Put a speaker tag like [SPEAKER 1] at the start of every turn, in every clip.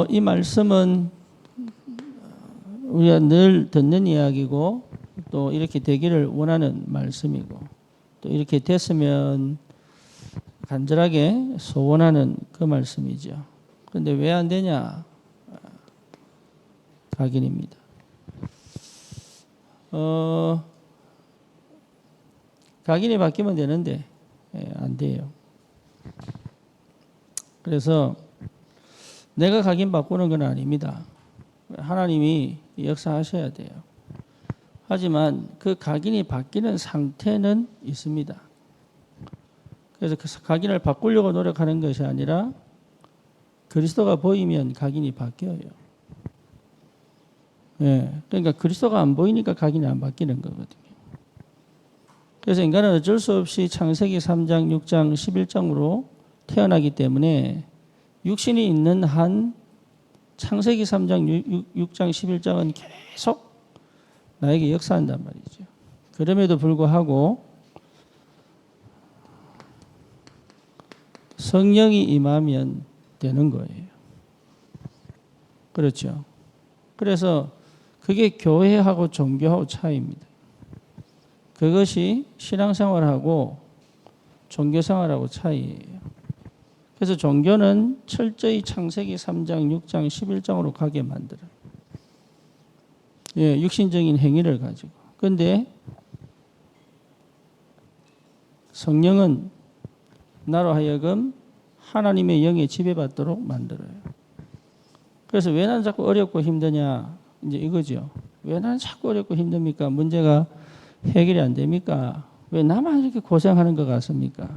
[SPEAKER 1] 이 말씀은 우리가 늘 듣는 이야기고 또 이렇게 되기를 원하는 말씀이고 또 이렇게 됐으면 간절하게 소원하는 그 말씀이죠. 그런데 왜 안 되냐? 각인입니다. 각인이 바뀌면 되는데 안 돼요. 그래서 내가 각인 바꾸는 건 아닙니다. 하나님이 역사하셔야 돼요. 하지만 그 각인이 바뀌는 상태는 있습니다. 그래서 그 각인을 바꾸려고 노력하는 것이 아니라 그리스도가 보이면 각인이 바뀌어요. 그러니까 그리스도가 안 보이니까 각인이 안 바뀌는 거거든요. 그래서 인간은 어쩔 수 없이 창세기 3장, 6장, 11장으로 태어나기 때문에 육신이 있는 한 창세기 3장, 6장, 11장은 계속 나에게 역사한단 말이죠. 그럼에도 불구하고 성령이 임하면 되는 거예요. 그렇죠. 그래서 그게 교회하고 종교하고 차이입니다. 그것이 신앙생활하고 종교생활하고 차이예요. 그래서 종교는 철저히 창세기 3장, 6장, 11장으로 가게 만들어요. 육신적인 행위를 가지고. 그런데 성령은 나로 하여금 하나님의 영에 지배받도록 만들어요. 그래서 왜 나는 자꾸 어렵고 힘드냐? 이제 이거죠. 왜 나는 자꾸 어렵고 힘듭니까? 문제가 해결이 안 됩니까? 왜 나만 이렇게 고생하는 것 같습니까?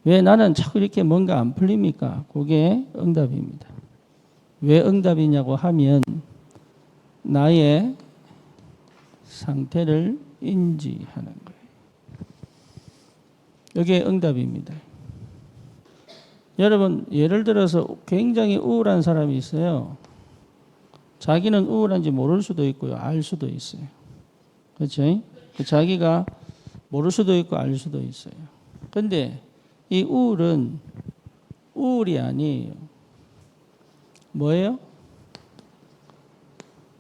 [SPEAKER 1] 왜 나는 자꾸 이렇게 뭔가 안 풀립니까? 그게 응답입니다. 왜 응답이냐고 하면 나의 상태를 인지하는 거예요. 이게 응답입니다. 여러분, 예를 들어서 굉장히 우울한 사람이 있어요. 자기는 우울한지 모를 수도 있고요. 알 수도 있어요. 그렇죠? 자기가 모를 수도 있고 알 수도 있어요. 그런데 이 우울은 우울이 아니에요. 뭐예요?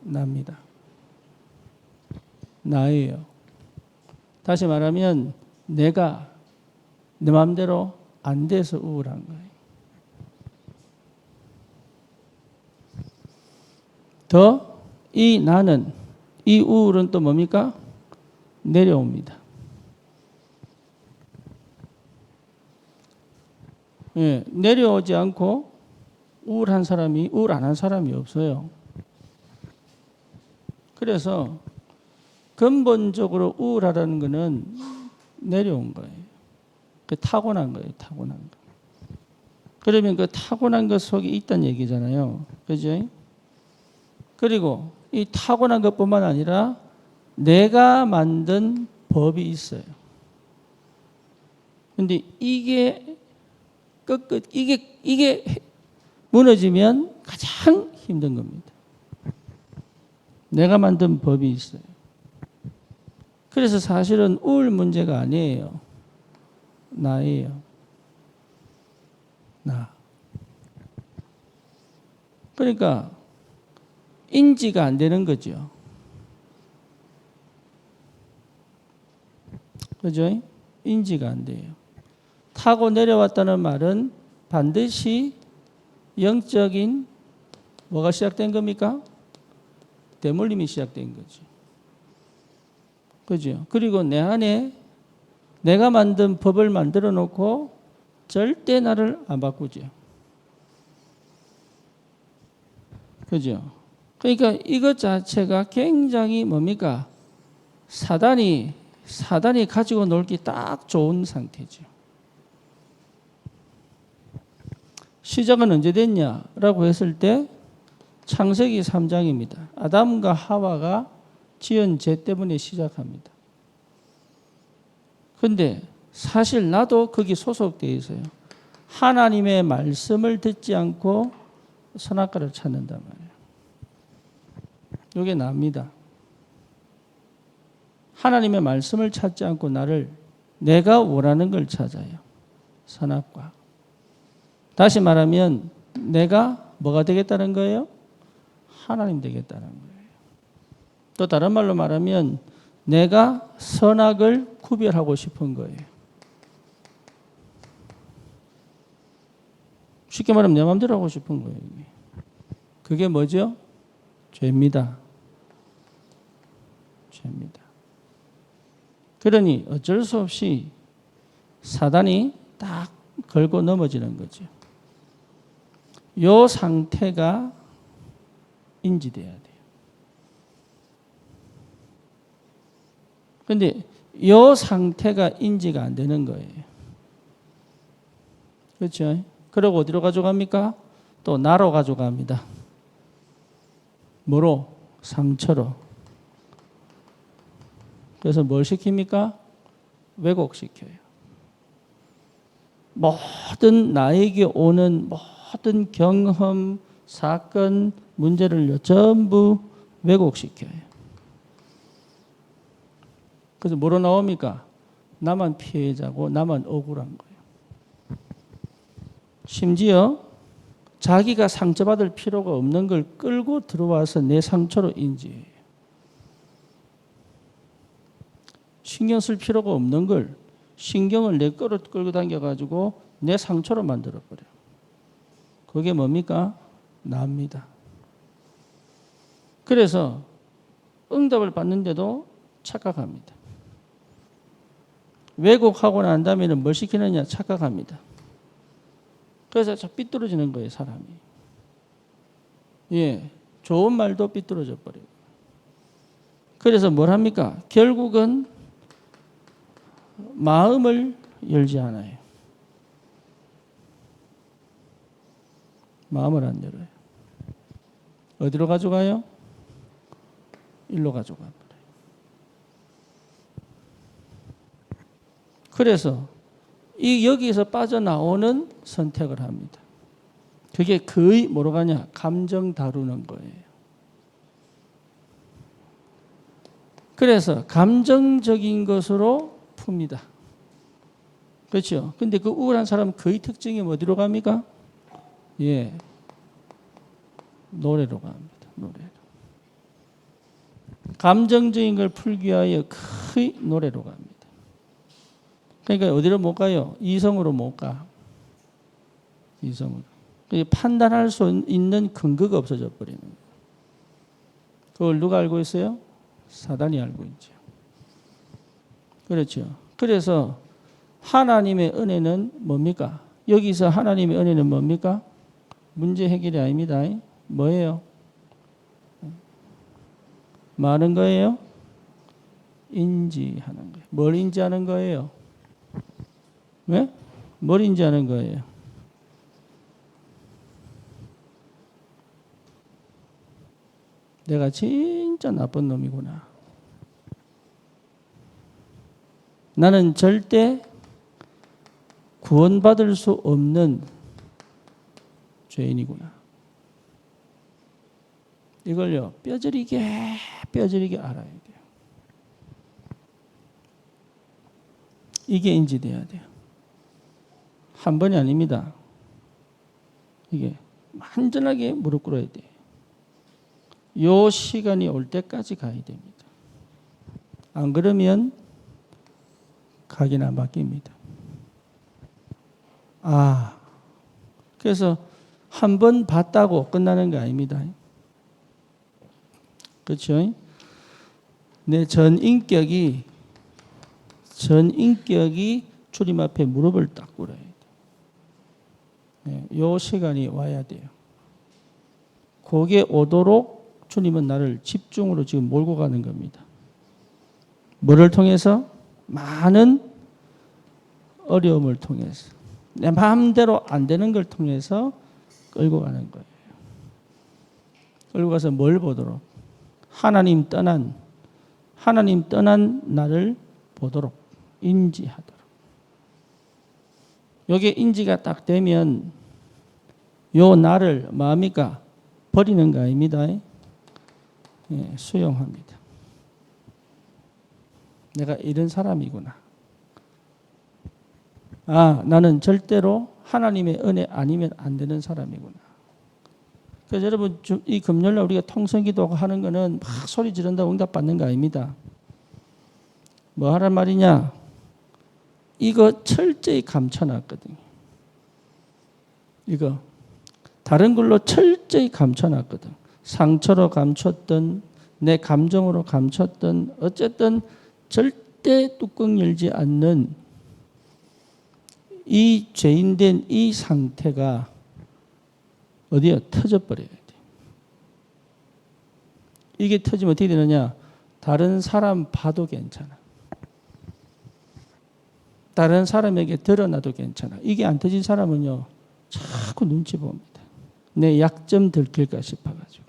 [SPEAKER 1] 납니다. 나예요. 다시 말하면 내가 내 마음대로 안 돼서 우울한 거예요. 더 이 나는, 이 우울은 또 뭡니까? 내려옵니다. 내려오지 않고 우울 안 한 사람이 없어요. 그래서 근본적으로 우울하다는 것은 내려온 거예요. 그 타고난 거예요. 타고난 거. 그러면 그 타고난 것 속에 있다는 얘기잖아요. 그죠? 그리고 이 타고난 것뿐만 아니라 내가 만든 법이 있어요. 근데 이게 무너지면 가장 힘든 겁니다. 내가 만든 법이 있어요. 그래서 사실은 우울 문제가 아니에요. 나예요. 나. 그러니까 인지가 안 되는 거죠. 그죠? 인지가 안 돼요. 타고 내려왔다는 말은 반드시 영적인 뭐가 시작된 겁니까? 대물림이 시작된 거죠. 그죠? 그리고 내 안에 내가 만든 법을 만들어 놓고 절대 나를 안 바꾸죠. 그죠? 그러니까 이것 자체가 굉장히 뭡니까? 사단이 가지고 놀기 딱 좋은 상태죠. 시작은 언제 됐냐라고 했을 때 창세기 3장입니다. 아담과 하와가 지은 죄 때문에 시작합니다. 그런데 사실 나도 거기 소속되어 있어요. 하나님의 말씀을 듣지 않고 선악과를 찾는단 말이에요. 이게 납니다. 하나님의 말씀을 찾지 않고 내가 원하는 걸 찾아요. 선악과. 다시 말하면 내가 뭐가 되겠다는 거예요? 하나님 되겠다는 거예요. 또 다른 말로 말하면 내가 선악을 구별하고 싶은 거예요. 쉽게 말하면 내 마음대로 하고 싶은 거예요. 그게 뭐죠? 죄입니다. 죄입니다. 그러니 어쩔 수 없이 사단이 딱 걸고 넘어지는 거죠. 이 상태가 인지돼야 돼요. 그런데 이 상태가 인지가 안 되는 거예요. 그렇죠? 그리고 어디로 가져갑니까? 또 나로 가져갑니다. 뭐로? 상처로. 그래서 뭘 시킵니까? 왜곡시켜요. 모든 나에게 오는 모든 경험, 사건, 문제를 전부 왜곡시켜요. 그래서 뭐로 나옵니까? 나만 피해자고 나만 억울한 거예요. 심지어 자기가 상처받을 필요가 없는 걸 끌고 들어와서 내 상처로 인지해요. 신경 쓸 필요가 없는 걸 신경을 내 거로 끌고 다녀가지고 내 상처로 만들어버려요. 그게 뭡니까? 나입니다. 그래서 응답을 받는데도 착각합니다. 왜곡하고 난 다음에는 뭘 시키느냐? 착각합니다. 그래서 삐뚤어지는 거예요, 사람이. 예, 좋은 말도 삐뚤어져 버려요. 그래서 뭘 합니까? 결국은 마음을 열지 않아요. 마음을 안 열어요. 어디로 가져가요? 일로 가져가 버려요. 그래서 여기서 빠져나오는 선택을 합니다. 그게 거의 뭐로 가냐? 감정 다루는 거예요. 그래서 감정적인 것으로 풉니다. 그렇죠? 근데 그 우울한 사람은 거의 특징이 어디로 갑니까? 예. 노래로 갑니다. 노래로. 감정적인 걸 풀기 위하여 거의 노래로 갑니다. 그러니까 어디로 못 가요? 이성으로 못 가. 이성으로. 판단할 수 있는 근거가 없어져 버리는 거예요. 그걸 누가 알고 있어요? 사단이 알고 있죠. 그렇죠. 그래서 하나님의 은혜는 뭡니까? 여기서 하나님의 은혜는 뭡니까? 문제 해결이 아닙니다. 뭐예요? 많은 거예요? 인지하는 거예요. 뭘 인지하는 거예요? 왜? 뭘 인지하는 거예요? 내가 진짜 나쁜 놈이구나. 나는 절대 구원받을 수 없는 죄인이구나. 이걸요, 뼈저리게 알아야 돼요. 이게 인지돼야 돼요. 한 번이 아닙니다. 이게 완전하게 무릎 꿇어야 돼요. 요 시간이 올 때까지 가야 됩니다. 안 그러면 가긴 안 바뀝니다. 그래서 한 번 봤다고 끝나는 게 아닙니다. 그렇죠? 내 전 인격이 주님 앞에 무릎을 딱 꿇어야 돼요. 요 시간이 와야 돼요. 그게 오도록 주님은 나를 집중으로 지금 몰고 가는 겁니다. 뭐를 통해서? 많은 어려움을 통해서. 내 마음대로 안 되는 걸 통해서 끌고 가는 거예요. 끌고 가서 뭘 보도록? 하나님 떠난 나를 보도록, 인지하도록. 여기에 인지가 딱 되면 요 나를 뭡니까? 버리는 거 아닙니다. 예, 수용합니다. 내가 이런 사람이구나. 나는 절대로 하나님의 은혜 아니면 안 되는 사람이구나. 그래서 여러분 이 금요일날 우리가 통성기도 하는 거는 막 소리 지른다고 응답 받는 거 아닙니다. 뭐 하란 말이냐? 이거 철저히 감춰놨거든요. 이거 다른 걸로 철저히 감춰놨거든. 상처로 감췄던 내 감정으로 감췄던 어쨌든 절대 뚜껑 열지 않는 이 죄인된 이 상태가 어디야? 터져버려야 돼. 이게 터지면 어떻게 되느냐? 다른 사람 봐도 괜찮아. 다른 사람에게 드러나도 괜찮아. 이게 안 터진 사람은요, 자꾸 눈치 봅니다. 내 약점 들킬까 싶어가지고.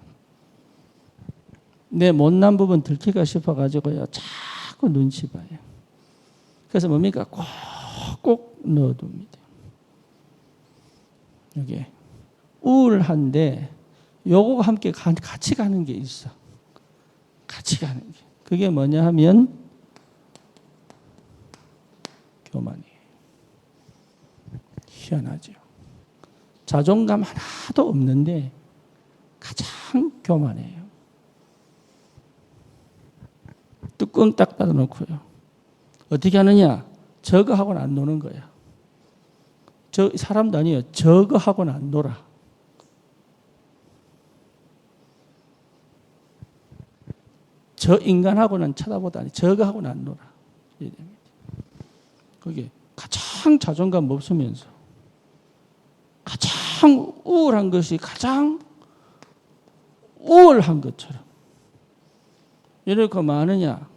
[SPEAKER 1] 내 못난 부분 들킬까 싶어가지고요, 자꾸 눈치 봐요. 그래서 뭡니까? 꼭 넣어둡니다. 여기 우울한데 요거가 함께 같이 가는 게 있어. 같이 가는 게. 그게 뭐냐 하면 교만이에요. 희한하죠. 자존감 하나도 없는데 가장 교만해요. 뚜껑 딱 닫아놓고요. 어떻게 하느냐? 저거 하고는 안 노는 거야. 저 사람도 아니에요. 저거 하고는 안 놀아. 저 인간하고는 쳐다보다니 저거 하고는 안 놀아. 그게 가장 자존감 없으면서 가장 우울한 것이 가장 우월한 것처럼 이렇게 많으냐?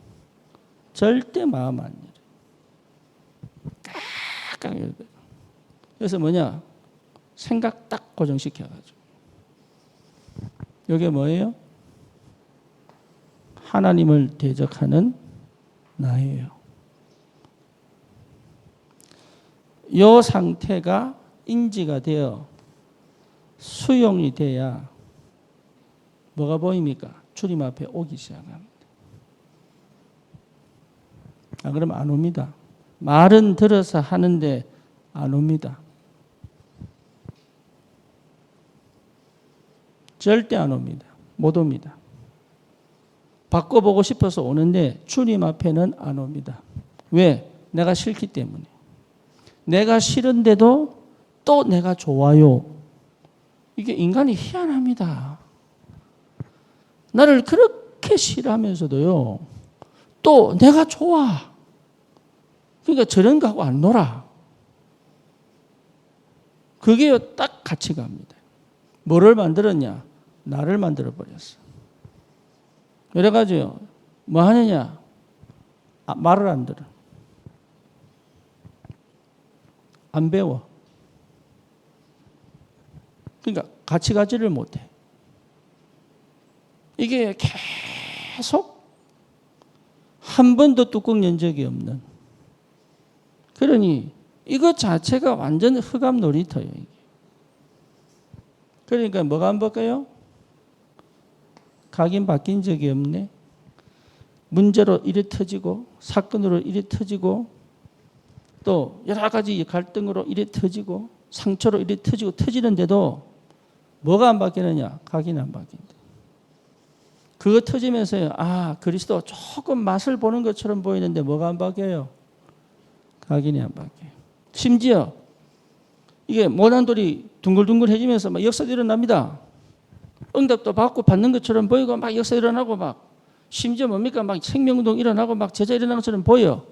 [SPEAKER 1] 절대 마음 안 열어. 깍깍 열어. 그래서 뭐냐? 생각 딱 고정시켜가지고. 이게 뭐예요? 하나님을 대적하는 나예요. 이 상태가 인지가 되어 수용이 돼야 뭐가 보입니까? 주님 앞에 오기 시작합니다. 그러면 안 옵니다. 말은 들어서 하는데 안 옵니다. 절대 안 옵니다. 못 옵니다. 바꿔보고 싶어서 오는데 주님 앞에는 안 옵니다. 왜? 내가 싫기 때문에. 내가 싫은데도 또 내가 좋아요. 이게 인간이 희한합니다. 나를 그렇게 싫어하면서도요, 또 내가 좋아. 그러니까 저런 거 하고 안 놀아. 그게 딱 같이 갑니다. 뭐를 만들었냐? 나를 만들어버렸어. 여러 가지요. 뭐 하느냐? 말을 안 들어. 안 배워. 그러니까 같이 가지를 못해. 이게 계속 한 번도 뚜껑 연 적이 없는. 그러니 이것 자체가 완전 흑암 놀이터예요. 그러니까 뭐가 안 바뀌어요? 각인 바뀐 적이 없네. 문제로 이래 터지고 사건으로 이래 터지고 또 여러 가지 갈등으로 이래 터지고 상처로 이래 터지고 터지는데도 뭐가 안 바뀌느냐? 각인 안 바뀐다. 그거 터지면서요. 그리스도 조금 맛을 보는 것처럼 보이는데 뭐가 안 바뀌어요? 각인이 안 바뀌어요. 심지어 이게 모난 돌이 둥글둥글해지면서 막 역사도 일어납니다. 응답도 받고 받는 것처럼 보이고 막 역사 일어나고 막 심지어 뭡니까? 막 생명운동 일어나고 막 제자 일어나는 것처럼 보여.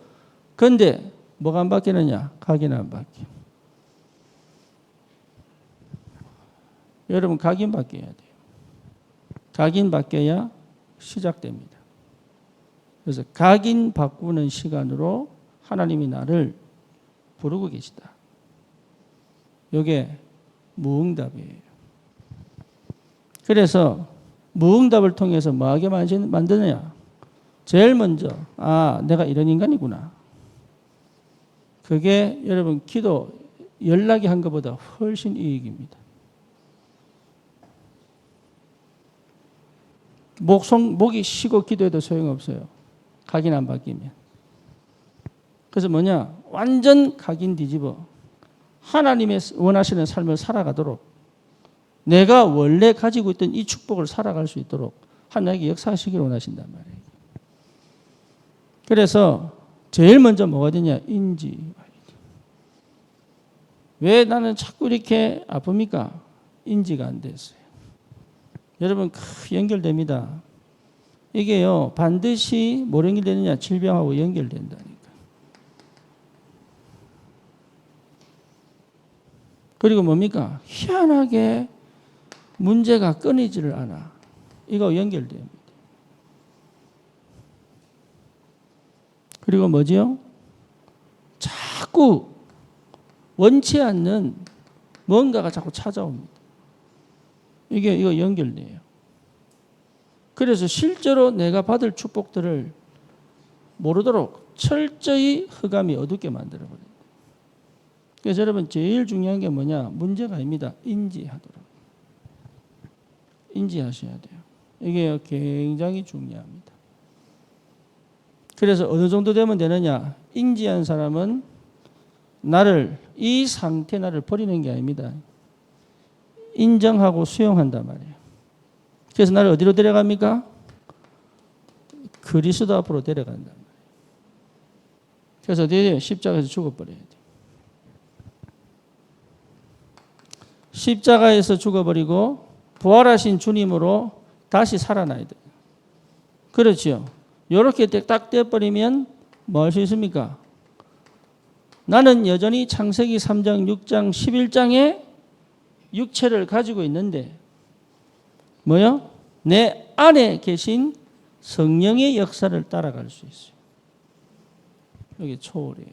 [SPEAKER 1] 그런데 뭐가 안 바뀌느냐? 각인 안 바뀌어. 여러분 각인 바뀌어야 돼요. 각인 바뀌어야 시작됩니다. 그래서 각인 바꾸는 시간으로 하나님이 나를 부르고 계시다. 이게 무응답이에요. 그래서 무응답을 통해서 뭐하게 만드느냐? 제일 먼저 내가 이런 인간이구나. 그게 여러분 기도 연락이 한 것보다 훨씬 이익입니다. 목이 쉬고 기도해도 소용없어요. 각인 안 바뀌면. 그래서 뭐냐? 완전 각인 뒤집어. 하나님의 원하시는 삶을 살아가도록 내가 원래 가지고 있던 이 축복을 살아갈 수 있도록 하나님께 역사하시기를 원하신단 말이에요. 그래서 제일 먼저 뭐가 되냐? 인지. 왜 나는 자꾸 이렇게 아픕니까? 인지가 안 됐어요. 여러분 연결됩니다. 이게요 반드시 뭐로 연결되느냐? 질병하고 연결된다니까. 그리고 뭡니까? 희한하게 문제가 끊이지를 않아. 이거 연결됩니다. 그리고 뭐지요? 자꾸 원치 않는 뭔가가 자꾸 찾아옵니다. 이거 연결돼요. 그래서 실제로 내가 받을 축복들을 모르도록 철저히 흑암이 어둡게 만들어버려요. 그래서 여러분 제일 중요한 게 뭐냐? 문제가 아닙니다. 인지하도록. 인지하셔야 돼요. 이게 굉장히 중요합니다. 그래서 어느 정도 되면 되느냐? 인지한 사람은 이 상태 나를 버리는 게 아닙니다. 인정하고 수용한단 말이에요. 그래서 나를 어디로 데려갑니까? 그리스도 앞으로 데려간단 말이에요. 그래서 어디에 십자가에서 죽어버려야 돼요. 십자가에서 죽어버리고 부활하신 주님으로 다시 살아나야 돼요. 그렇죠. 이렇게 딱 떼버리면 뭐 할 수 있습니까? 나는 여전히 창세기 3장, 6장, 11장에 육체를 가지고 있는데 뭐요? 내 안에 계신 성령의 역사를 따라갈 수 있어요. 이게 초월이에요.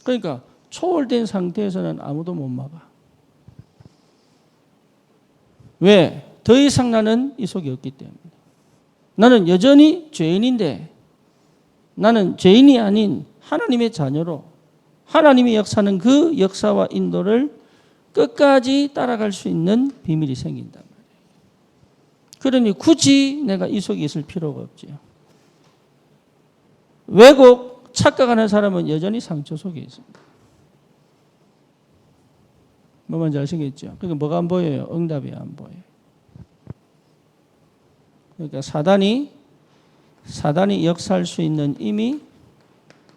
[SPEAKER 1] 그러니까 초월된 상태에서는 아무도 못 막아. 왜? 더 이상 나는 이 속에 없기 때문에. 나는 여전히 죄인인데 나는 죄인이 아닌 하나님의 자녀로 하나님의 역사는 그 역사와 인도를 끝까지 따라갈 수 있는 비밀이 생긴단 말이에요. 그러니 굳이 내가 이 속에 있을 필요가 없지요. 왜곡, 착각하는 사람은 여전히 상처 속에 있습니다. 뭐 뭔지 아시겠죠? 그러니까 뭐가 안 보여요? 응답이 안 보여요. 그러니까 사단이 역사할 수 있는 이미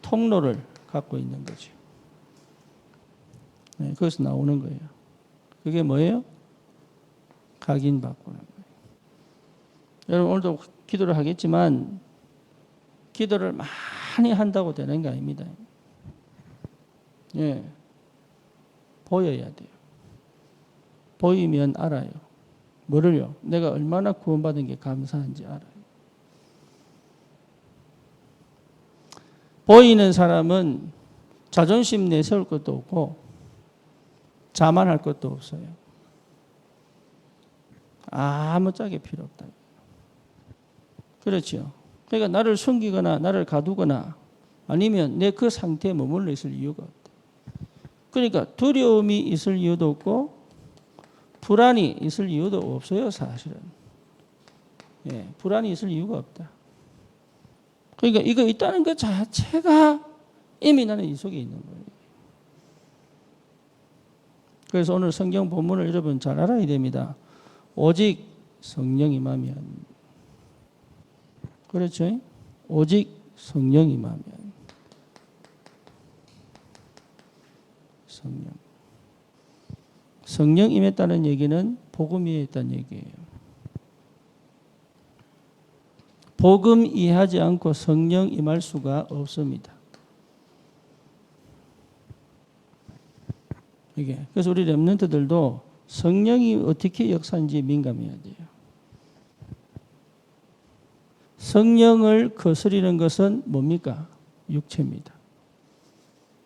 [SPEAKER 1] 통로를 갖고 있는 거죠. 네, 거기서 나오는 거예요. 그게 뭐예요? 각인받고는 거예요. 여러분 오늘도 기도를 하겠지만 기도를 많이 한다고 되는 게 아닙니다. 예, 보여야 돼요. 보이면 알아요. 뭐를요? 내가 얼마나 구원받은 게 감사한지 알아요. 보이는 사람은 자존심 내세울 것도 없고 자만할 것도 없어요. 아무짝에 필요 없다. 그렇죠. 그러니까 나를 숨기거나 나를 가두거나 아니면 내 그 상태에 머물러 있을 이유가 없다. 그러니까 두려움이 있을 이유도 없고 불안이 있을 이유도 없어요, 사실은. 예, 불안이 있을 이유가 없다. 그러니까 이거 있다는 것 자체가 이미 나는 이 속에 있는 거예요. 그래서 오늘 성경 본문을 여러분 잘 알아야 됩니다. 오직 성령 임하면. 그렇죠? 오직 성령 임하면. 성령 임했다는 얘기는 복음 위에 있다는 얘기예요. 복음 이해하지 않고 성령 임할 수가 없습니다. 이게 그래서 우리 렘넌트들도 성령이 어떻게 역사하는지 민감해야 돼요. 성령을 거스리는 것은 뭡니까? 육체입니다.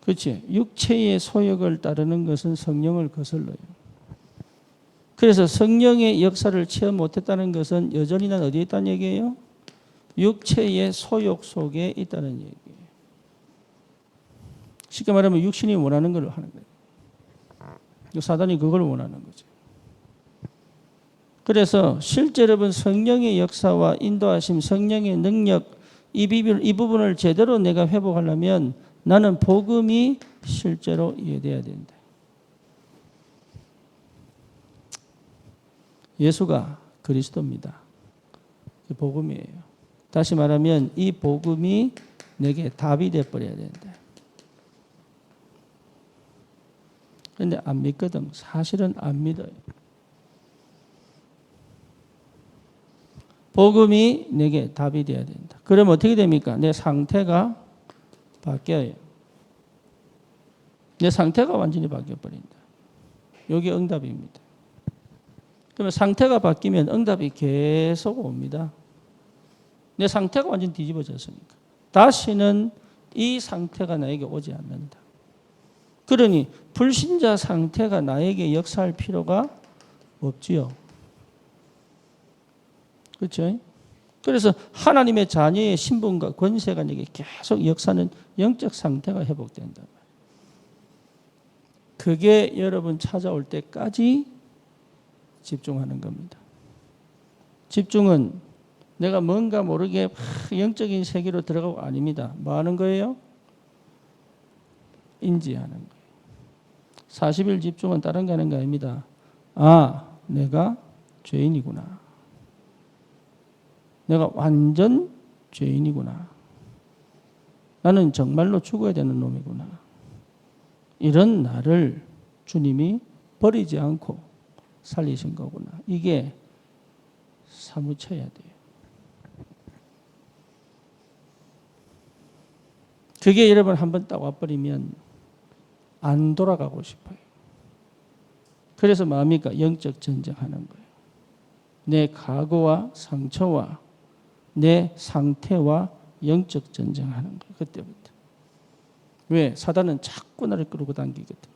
[SPEAKER 1] 그렇지? 육체의 소욕을 따르는 것은 성령을 거슬러요. 그래서 성령의 역사를 체험 못했다는 것은 여전히 난 어디에 있다는 얘기예요? 육체의 소욕 속에 있다는 얘기예요. 쉽게 말하면 육신이 원하는 걸 하는 거예요. 사단이 그걸 원하는 거죠. 그래서 실제 여러분 성령의 역사와 인도하심, 성령의 능력 이 부분을 제대로 내가 회복하려면 나는 복음이 실제로 이해돼야 된다. 예수가 그리스도입니다. 복음이에요. 다시 말하면 이 복음이 내게 답이 되어버려야 된다. 그런데 안 믿거든. 사실은 안 믿어요. 복음이 내게 답이 되어야 된다. 그러면 어떻게 됩니까? 내 상태가 바뀌어요. 내 상태가 완전히 바뀌어버린다. 이게 응답입니다. 그러면 상태가 바뀌면 응답이 계속 옵니다. 내 상태가 완전히 뒤집어졌으니까. 다시는 이 상태가 나에게 오지 않는다. 그러니 불신자 상태가 나에게 역사할 필요가 없지요. 그렇죠? 그래서 하나님의 자녀의 신분과 권세가 내게 계속 역사하는 영적 상태가 회복된다. 그게 여러분 찾아올 때까지 집중하는 겁니다. 집중은 내가 뭔가 모르게 영적인 세계로 들어가고 아닙니다. 뭐 하는 거예요? 인지하는 거예요. 40일 집중은 다른 거 하는 거 아닙니다. 아, 내가 죄인이구나. 내가 완전 죄인이구나. 나는 정말로 죽어야 되는 놈이구나. 이런 나를 주님이 버리지 않고 살리신 거구나. 이게 사무쳐야 돼요. 그게 여러분 한번 딱 와버리면 안 돌아가고 싶어요. 그래서 뭡니까? 영적 전쟁하는 거예요. 내 과거와 상처와 내 상태와 영적 전쟁하는 거예요. 그때부터. 왜? 사단은 자꾸 나를 끌고 당기거든.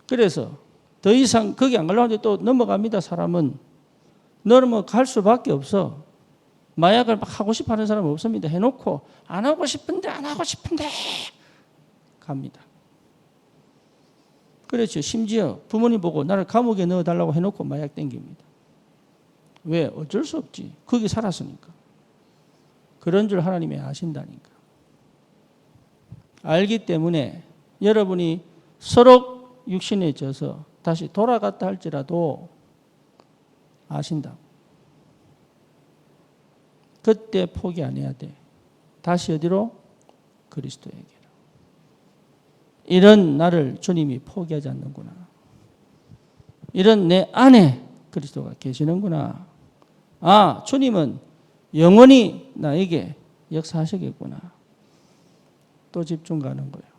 [SPEAKER 1] 그래서 더 이상 거기 안 가려고 하는데 또 넘어갑니다. 사람은. 넘어갈 수밖에 없어. 마약을 막 하고 싶어 하는 사람은 없습니다. 해놓고 안 하고 싶은데 갑니다. 그렇죠. 심지어 부모님 보고 나를 감옥에 넣어달라고 해놓고 마약 땡깁니다. 왜? 어쩔 수 없지. 거기 살았으니까. 그런 줄 하나님이 아신다니까. 알기 때문에 여러분이 서로 육신에 져서 다시 돌아갔다 할지라도 아신다고. 그때 포기 안 해야 돼. 다시 어디로? 그리스도에게로. 이런 나를 주님이 포기하지 않는구나. 이런 내 안에 그리스도가 계시는구나. 아, 주님은 영원히 나에게 역사하시겠구나. 또 집중 가는 거예요.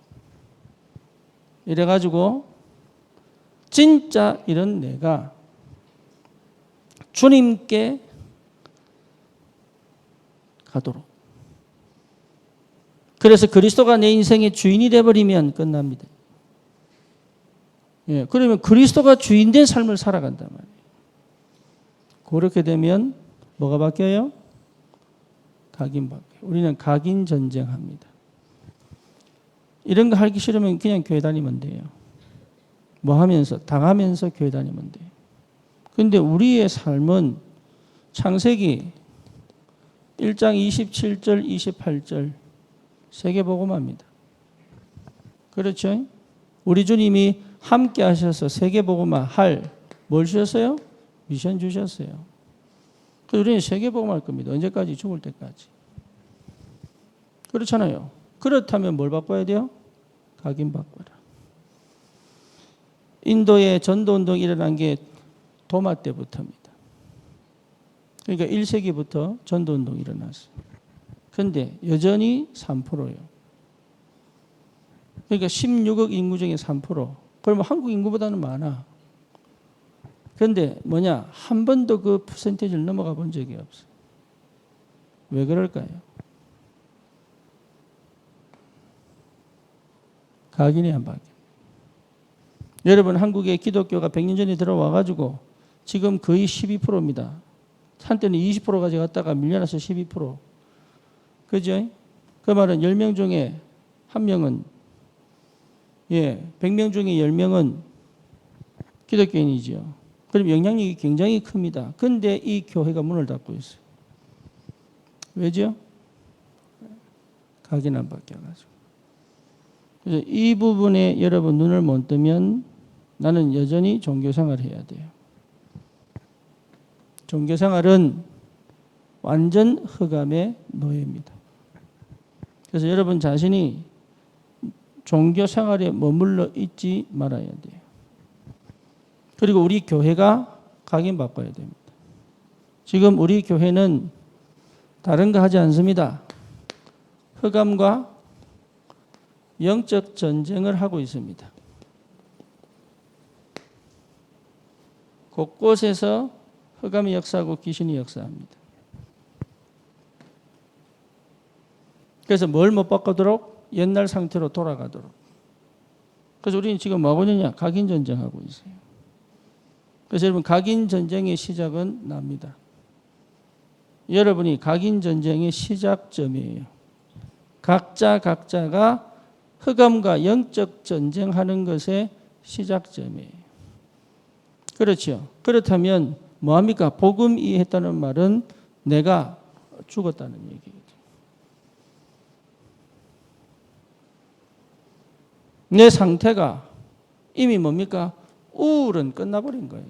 [SPEAKER 1] 이래가지고 진짜 이런 내가 주님께 가도록. 그래서 그리스도가 내 인생의 주인이 되어버리면 끝납니다. 예, 그러면 그리스도가 주인된 삶을 살아간단 말이에요. 그렇게 되면 뭐가 바뀌어요? 각인 바뀌어요. 우리는 각인 전쟁합니다. 이런 거 하기 싫으면 그냥 교회 다니면 돼요. 뭐 하면서? 당하면서 교회 다니면 돼요. 근데 우리의 삶은 창세기 1장 27절, 28절 세계복음화입니다. 그렇죠? 우리 주님이 함께 하셔서 세계복음화 할 뭘 주셨어요? 미션 주셨어요. 그래서 우리는 세계복음화할 겁니다. 언제까지? 죽을 때까지. 그렇잖아요. 그렇다면 뭘 바꿔야 돼요? 각인 바꿔라. 인도에 전도운동이 일어난 게 도마 때부터입니다. 그러니까 1세기부터 전도운동이 일어났어요. 그런데 여전히 3%예요. 그러니까 16억 인구 중에 3%. 그러면 한국 인구보다는 많아. 그런데 뭐냐? 한 번도 그 퍼센테이지를 넘어가 본 적이 없어요. 왜 그럴까요? 각인이 안 바뀌어요. 여러분, 한국에 기독교가 100년 전에 들어와가지고 지금 거의 12%입니다. 한때는 20% 가져갔다가 밀려나서 12%. 그죠? 그 말은 10명 중에 1명은, 100명 중에 10명은 기독교인이죠. 그럼 영향력이 굉장히 큽니다. 근데 이 교회가 문을 닫고 있어요. 왜죠? 각인 안 바뀌어가지고. 그래서 이 부분에 여러분 눈을 못 뜨면 나는 여전히 종교생활을 해야 돼요. 종교생활은 완전 흑암의 노예입니다. 그래서 여러분 자신이 종교생활에 머물러 있지 말아야 돼요. 그리고 우리 교회가 각인바꿔야 됩니다. 지금 우리 교회는 다른 거 하지 않습니다. 흑암과 영적 전쟁을 하고 있습니다. 곳곳에서 흑암이 역사하고 귀신이 역사합니다. 그래서 뭘 못 바꾸도록? 옛날 상태로 돌아가도록. 그래서 우리는 지금 뭐 하고 있느냐? 각인 전쟁하고 있어요. 그래서 여러분 각인 전쟁의 시작은 납니다. 여러분이 각인 전쟁의 시작점이에요. 각자가 흑암과 영적 전쟁하는 것의 시작점이에요. 그렇죠. 그렇다면 뭐합니까? 복음 이해했다는 말은 내가 죽었다는 얘기예요. 내 상태가 이미 뭡니까? 우울은 끝나버린 거예요.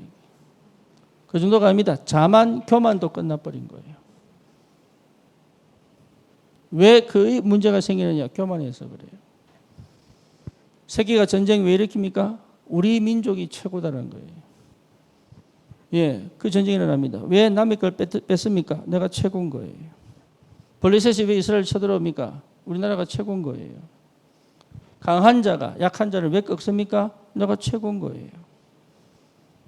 [SPEAKER 1] 그 정도가 아닙니다. 자만, 교만도 끝나버린 거예요. 왜 그 문제가 생기느냐? 교만해서 그래요. 세계가 전쟁 왜 일으킵니까? 우리 민족이 최고다라는 거예요. 예, 그 전쟁이 일어납니다. 왜 남의 걸 뺐습니까? 내가 최고인 거예요. 블레셋이 왜 이스라엘 쳐들어옵니까? 우리나라가 최고인 거예요. 강한 자가 약한 자를 왜 꺾습니까? 내가 최고인 거예요.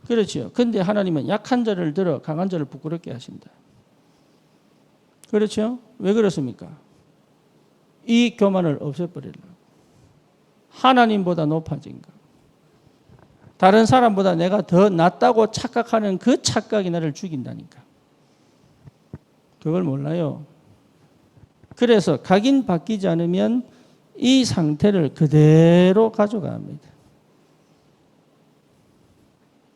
[SPEAKER 1] 그렇죠. 근데 하나님은 약한 자를 들어 강한 자를 부끄럽게 하신다. 그렇죠? 왜 그렇습니까? 이 교만을 없애버리려고. 하나님보다 높아진 것. 다른 사람보다 내가 더 낫다고 착각하는 그 착각이 나를 죽인다니까. 그걸 몰라요. 그래서 각인 바뀌지 않으면 이 상태를 그대로 가져갑니다.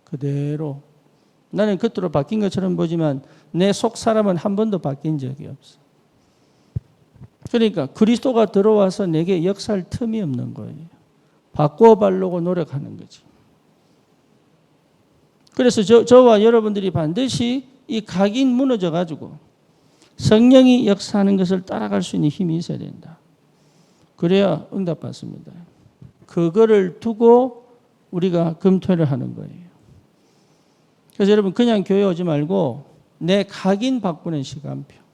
[SPEAKER 1] 그대로. 나는 겉으로 바뀐 것처럼 보지만 내 속 사람은 한 번도 바뀐 적이 없어. 그러니까 그리스도가 들어와서 내게 역사할 틈이 없는 거예요. 바꿔보려고 노력하는 거지. 그래서 저와 여러분들이 반드시 이 각인 무너져 가지고 성령이 역사하는 것을 따라갈 수 있는 힘이 있어야 된다. 그래야 응답받습니다. 그거를 두고 우리가 금토를 하는 거예요. 그래서 여러분 그냥 교회 오지 말고 내 각인 바꾸는 시간표.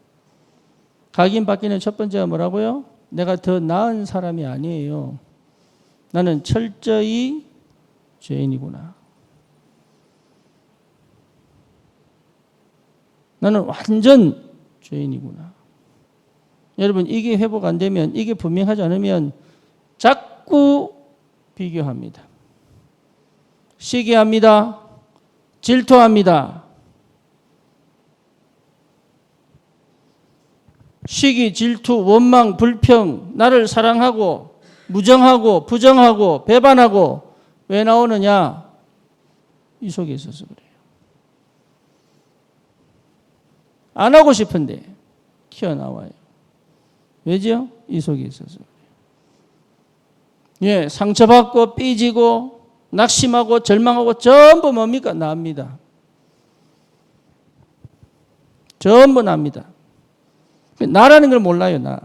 [SPEAKER 1] 각인 바뀌는 첫 번째가 뭐라고요? 내가 더 나은 사람이 아니에요. 나는 철저히 죄인이구나. 나는 완전 죄인이구나. 여러분 이게 회복 안 되면, 이게 분명하지 않으면 자꾸 비교합니다. 시기합니다. 질투합니다. 시기, 질투, 원망, 불평, 나를 사랑하고 무정하고 부정하고 배반하고 왜 나오느냐? 이 속에 있어서 그래요. 안 하고 싶은데 튀어나와요. 왜죠? 이 속에 있어서 그래요. 예, 상처받고 삐지고 낙심하고 절망하고 전부 뭡니까? 납니다. 전부 납니다. 나라는 걸 몰라요. 나.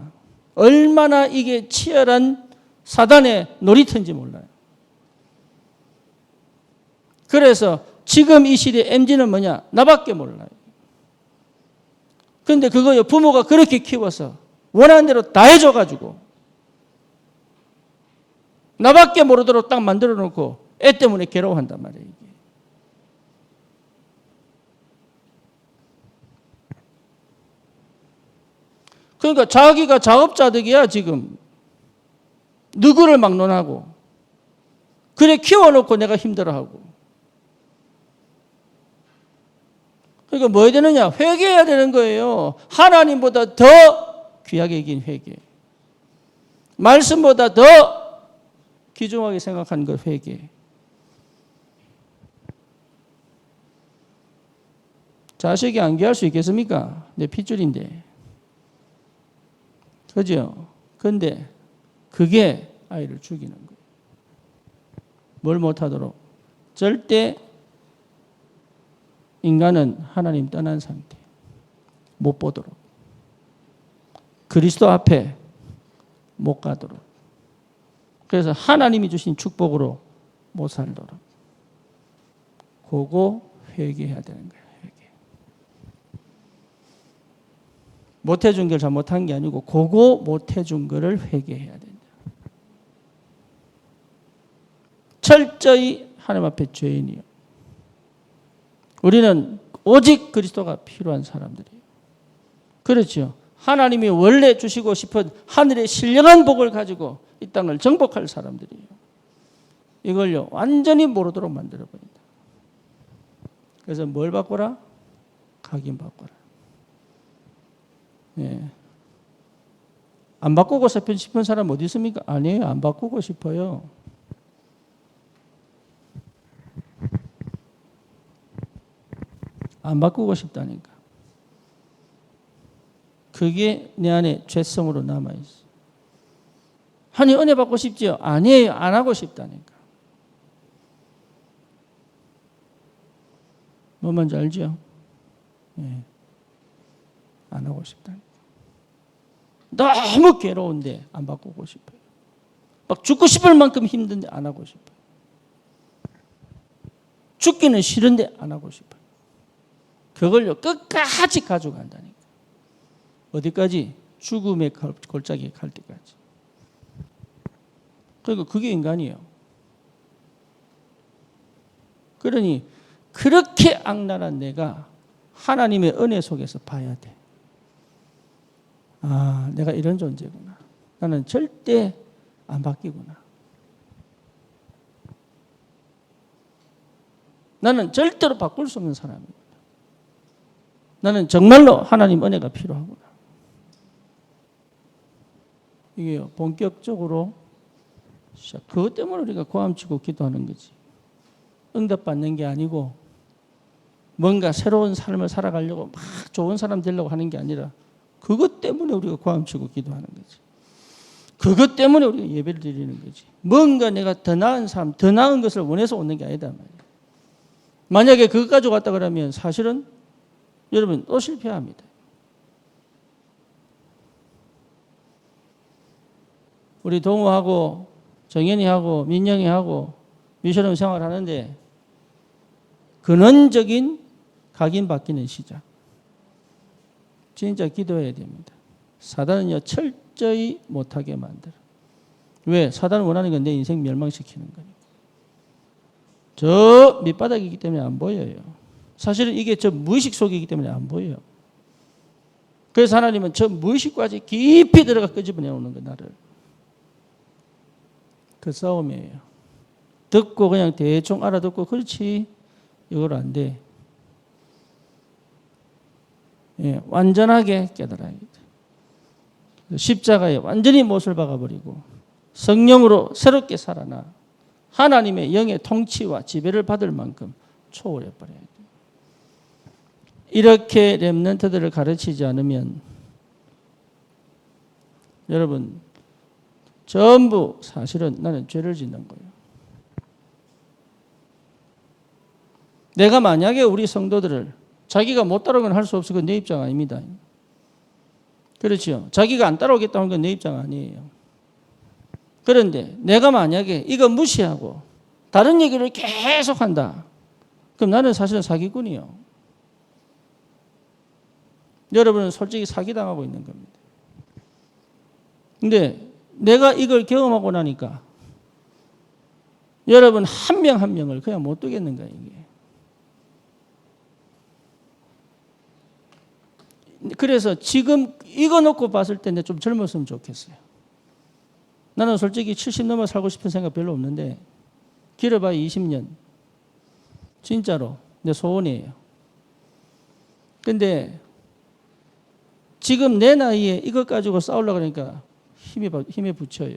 [SPEAKER 1] 얼마나 이게 치열한 사단의 놀이터인지 몰라요. 그래서 지금 이 시대 MZ는 뭐냐? 나밖에 몰라요. 그런데 그거요, 부모가 그렇게 키워서 원하는 대로 다 해줘가지고 나밖에 모르도록 딱 만들어 놓고 애 때문에 괴로워한단 말이에요. 이게. 그러니까 자기가 자업자득이야 지금. 누구를 막론하고 그래 키워놓고 내가 힘들어하고. 그러니까 뭐 해야 되느냐? 회개해야 되는 거예요. 하나님보다 더 귀하게 여긴 회개. 말씀보다 더 귀중하게 생각하는 것 회개. 자식이 안 귀할 수 있겠습니까? 내 핏줄인데. 그죠? 근데 그게 아이를 죽이는 거예요. 뭘 못하도록? 절대 인간은 하나님 떠난 상태. 못 보도록. 그리스도 앞에 못 가도록. 그래서 하나님이 주신 축복으로 못 살도록. 그거 회개해야 되는 거예요. 회개. 못해준 걸 잘못한 게 아니고 그거 못해준 거를 회개해야 된다. 철저히 하나님 앞에 죄인이요. 우리는 오직 그리스도가 필요한 사람들이에요. 그렇죠. 하나님이 원래 주시고 싶은 하늘의 신령한 복을 가지고 이 땅을 정복할 사람들이에요. 이걸요 완전히 모르도록 만들어버린다. 그래서 뭘 바꿔라? 각인 바꿔라. 예. 안 바꾸고 싶은 사람 어디 있습니까? 아니에요. 안 바꾸고 싶어요. 안 바꾸고 싶다니까. 그게 내 안에 죄성으로 남아있어. 아니 은혜 받고 싶지요? 아니에요. 안 하고 싶다니까. 뭐 뭔지 알죠? 예. 안 하고 싶다니까. 너무 괴로운데 안 바꾸고 싶어요. 막 죽고 싶을 만큼 힘든데 안 하고 싶어요. 죽기는 싫은데 안 하고 싶어요. 그걸요 끝까지 가져간다니까. 어디까지? 죽음의 골짜기에 갈 때까지. 그러니까 그게 인간이에요. 그러니 그렇게 악랄한 내가 하나님의 은혜 속에서 봐야 돼. 아, 내가 이런 존재구나. 나는 절대 안 바뀌구나. 나는 절대로 바꿀 수 없는 사람이구나. 나는 정말로 하나님 은혜가 필요하구나. 이게요, 본격적으로 그것 때문에 우리가 고함치고 기도하는 거지. 응답받는 게 아니고 뭔가 새로운 삶을 살아가려고 막 좋은 사람 되려고 하는 게 아니라 그것 때문에 우리가 고함치고 기도하는 거지. 그것 때문에 우리가 예배를 드리는 거지. 뭔가 내가 더 나은 삶, 더 나은 것을 원해서 오는 게 아니다 말이야. 만약에 그것 가지고 왔다 그러면 사실은 여러분 또 실패합니다. 우리 동우하고 정연이하고 민영이하고 미션홈 생활하는데 근원적인 각인바뀌는 시작. 진짜 기도해야 됩니다. 사단은요 철저히 못하게 만들어. 왜? 사단은 원하는 건 내 인생 멸망시키는 거니까. 저 밑바닥이기 때문에 안 보여요. 사실은 이게 저 무의식 속이기 때문에 안 보여요. 그래서 하나님은 저 무의식까지 깊이 들어가 끄집어내오는 거 나를. 그 싸움이에요. 듣고 그냥 대충 알아듣고 그렇지 이걸 안 돼. 예, 완전하게 깨달아야 돼. 십자가에 완전히 못을 박아버리고 성령으로 새롭게 살아나 하나님의 영의 통치와 지배를 받을 만큼 초월해버려야 돼. 이렇게 렘넌트들을 가르치지 않으면 여러분 전부 사실은 나는 죄를 짓는 거예요. 내가 만약에 우리 성도들을 자기가 못 따라오면 할 수 없어. 그건 내 입장 아닙니다. 그렇죠. 자기가 안 따라오겠다는 건 내 입장 아니에요. 그런데 내가 만약에 이거 무시하고 다른 얘기를 계속 한다. 그럼 나는 사실은 사기꾼이요. 여러분은 솔직히 사기당하고 있는 겁니다. 근데 내가 이걸 경험하고 나니까 여러분 한 명 한 명을 그냥 못 두겠는 거예요. 이게. 그래서 지금 이거 놓고 봤을 때 좀 젊었으면 좋겠어요. 나는 솔직히 70 넘어 살고 싶은 생각 별로 없는데 길어봐야 20년. 진짜로 내 소원이에요. 근데 지금 내 나이에 이것 가지고 싸우려고 그러니까 힘에 부쳐요.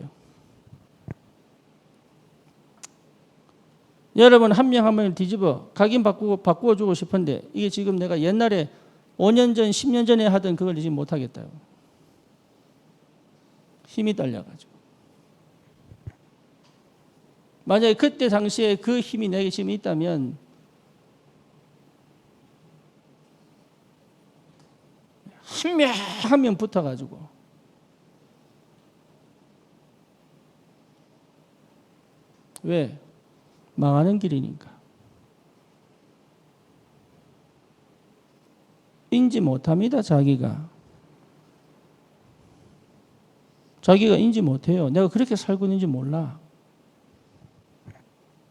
[SPEAKER 1] 여러분 한 명 한 명을 뒤집어 각인 바꾸어 주고 싶은데 이게 지금 내가 옛날에 5년 전, 10년 전에 하던 그걸 이제 못하겠다요. 힘이 딸려가지고. 만약에 그때 당시에 그 힘이 내게 지금 있다면 한 명 붙어가지고 왜? 망하는 길이니까. 인지 못합니다. 자기가 인지 못해요. 내가 그렇게 살고 있는지 몰라.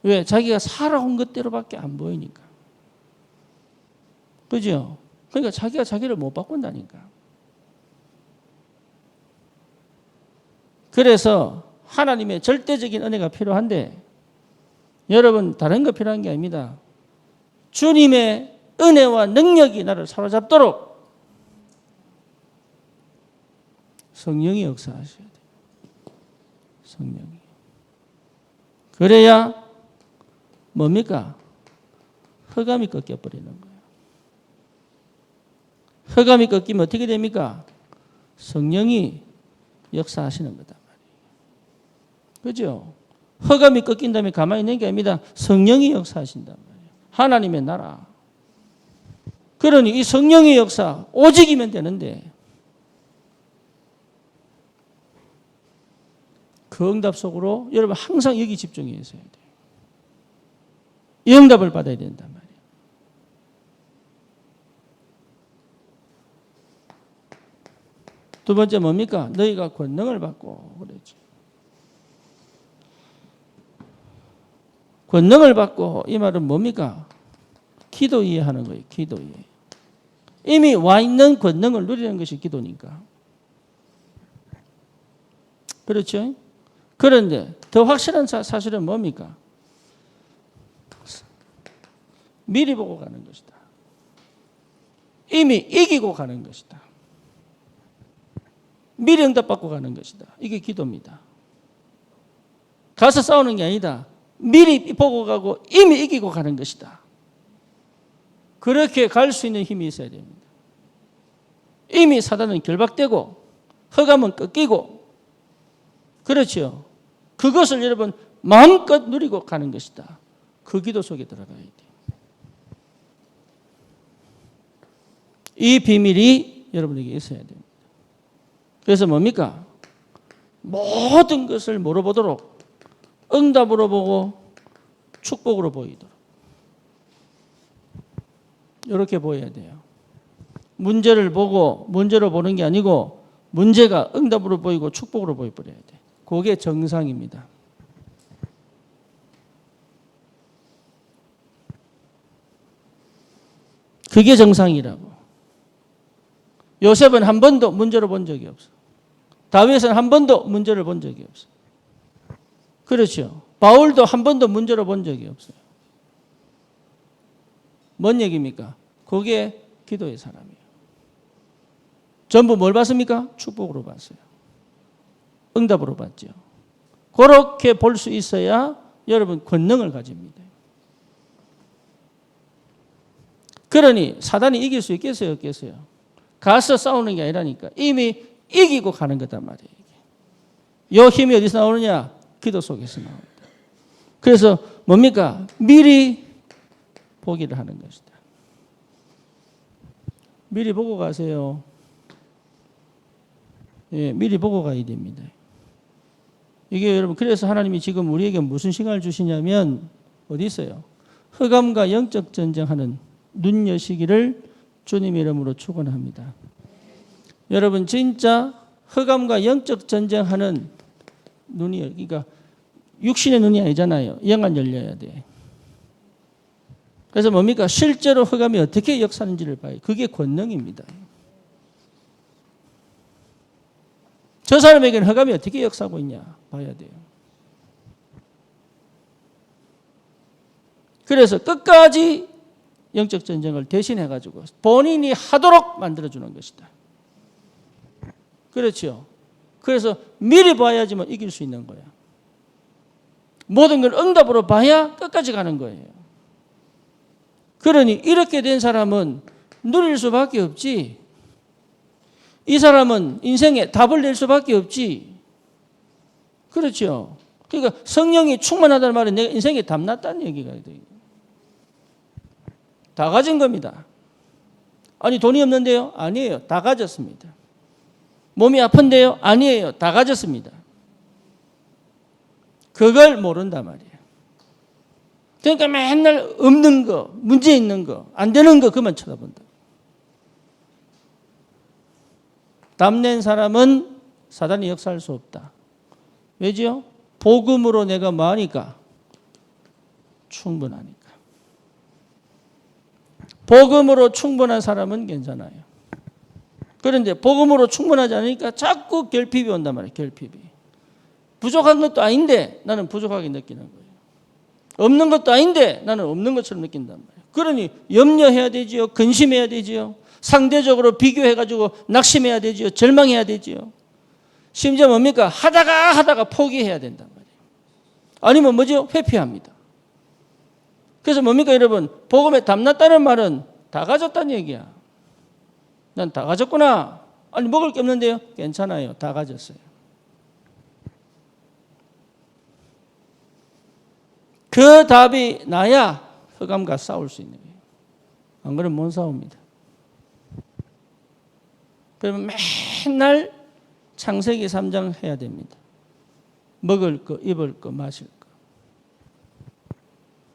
[SPEAKER 1] 왜? 자기가 살아온 것대로밖에 안 보이니까. 그죠? 그러니까 자기가 자기를 못 바꾼다니까. 그래서 하나님의 절대적인 은혜가 필요한데 여러분 다른 거 필요한 게 아닙니다. 주님의 은혜와 능력이 나를 사로잡도록 성령이 역사하셔야 돼요. 성령이. 그래야 뭡니까? 흑암이 꺾여버리는 거예요. 흑암이 꺾이면 어떻게 됩니까? 성령이 역사하시는 거다 말이에요. 그죠? 흑암이 꺾인 다음에 가만히 있는 게 아닙니다. 성령이 역사하신단 말이에요. 하나님의 나라. 그러니 이 성령의 역사 오직이면 되는데 그 응답 속으로 여러분 항상 여기 집중해 있어야 돼요. 이 응답을 받아야 된단 말이에요. 두 번째 뭡니까? 너희가 권능을 받고 그랬죠. 권능을 받고 이 말은 뭡니까? 기도 이해하는 거예요. 기도 이해. 이미 와 있는 권능을 누리는 것이 기도니까. 그렇죠? 그런데 더 확실한 사실은 뭡니까? 미리 보고 가는 것이다. 이미 이기고 가는 것이다. 미리 응답받고 가는 것이다. 이게 기도입니다. 가서 싸우는 게 아니다. 미리 보고 가고 이미 이기고 가는 것이다. 그렇게 갈 수 있는 힘이 있어야 됩니다. 이미 사단은 결박되고 흑암은 꺾이고 그렇죠. 그것을 여러분 마음껏 누리고 가는 것이다. 그 기도 속에 들어가야 돼요. 이 비밀이 여러분에게 있어야 됩니다. 그래서 뭡니까? 모든 것을 물어보도록 응답으로 보고 축복으로 보이도록 이렇게 보여야 돼요. 문제를 보고 문제로 보는 게 아니고 문제가 응답으로 보이고 축복으로 보여버려야 돼. 그게 정상입니다. 그게 정상이라고. 요셉은 한 번도 문제로 본 적이 없어. 다윗은 한 번도 문제를 본 적이 없어. 그렇죠. 바울도 한 번도 문제로 본 적이 없어요. 뭔 얘기입니까? 그게 기도의 사람이에요. 전부 뭘 봤습니까? 축복으로 봤어요. 응답으로 봤죠. 그렇게 볼 수 있어야 여러분 권능을 가집니다. 그러니 사단이 이길 수 있겠어요? 없겠어요? 가서 싸우는 게 아니라니까. 이미 이기고 가는 거단 말이에요. 이 힘이 어디서 나오느냐? 기도 속에서 나옵니다. 그래서 뭡니까? 미리 보기를 하는 것이다. 미리 보고 가세요. 예, 미리 보고 가야 됩니다. 이게 여러분 그래서 하나님이 지금 우리에게 무슨 시간을 주시냐면 어디 있어요? 흑암과 영적 전쟁하는 눈 여시기를 주님의 이름으로 축원합니다. 여러분 진짜 흑암과 영적 전쟁하는 눈이 그러니까 육신의 눈이 아니잖아요. 영안 열려야 돼. 그래서 뭡니까? 실제로 흑암이 어떻게 역사하는지를 봐요. 그게 권능입니다. 저 사람에게는 흑암이 어떻게 역사하고 있냐 봐야 돼요. 그래서 끝까지 영적 전쟁을 대신해가지고 본인이 하도록 만들어주는 것이다. 그렇죠. 그래서 미리 봐야지만 이길 수 있는 거야. 모든 걸 응답으로 봐야 끝까지 가는 거예요. 그러니 이렇게 된 사람은 누릴 수밖에 없지. 이 사람은 인생에 답을 낼 수밖에 없지. 그렇죠. 그러니까 성령이 충만하다는 말은 내 인생에 담났다는 얘기가 돼요. 다 가진 겁니다. 아니 돈이 없는데요? 아니에요. 다 가졌습니다. 몸이 아픈데요? 아니에요. 다 가졌습니다. 그걸 모른단 말이에요. 그러니까 맨날 없는 거, 문제 있는 거, 안 되는 거 그만 쳐다본다. 담낸 사람은 사단이 역사할 수 없다. 왜죠? 복음으로 내가 뭐하니까? 충분하니까. 복음으로 충분한 사람은 괜찮아요. 그런데 복음으로 충분하지 않으니까 자꾸 결핍이 온단 말이에요. 결핍이. 부족한 것도 아닌데 나는 부족하게 느끼는 거예요. 없는 것도 아닌데 나는 없는 것처럼 느낀단 말이에요. 그러니 염려해야 되지요. 근심해야 되지요. 상대적으로 비교해가지고 낙심해야 되지요. 절망해야 되지요. 심지어 뭡니까? 하다가 포기해야 된단 말이에요. 아니면 뭐죠? 회피합니다. 그래서 뭡니까 여러분? 복음에 담났다는 말은 다 가졌다는 얘기야. 난 다 가졌구나. 아니 먹을 게 없는데요? 괜찮아요. 다 가졌어요. 그 답이 나야 흑암과 싸울 수 있는 거예요. 안 그러면 못 싸웁니다. 그러면 맨날 창세기 3장 해야 됩니다. 먹을 거, 입을 거, 마실 거.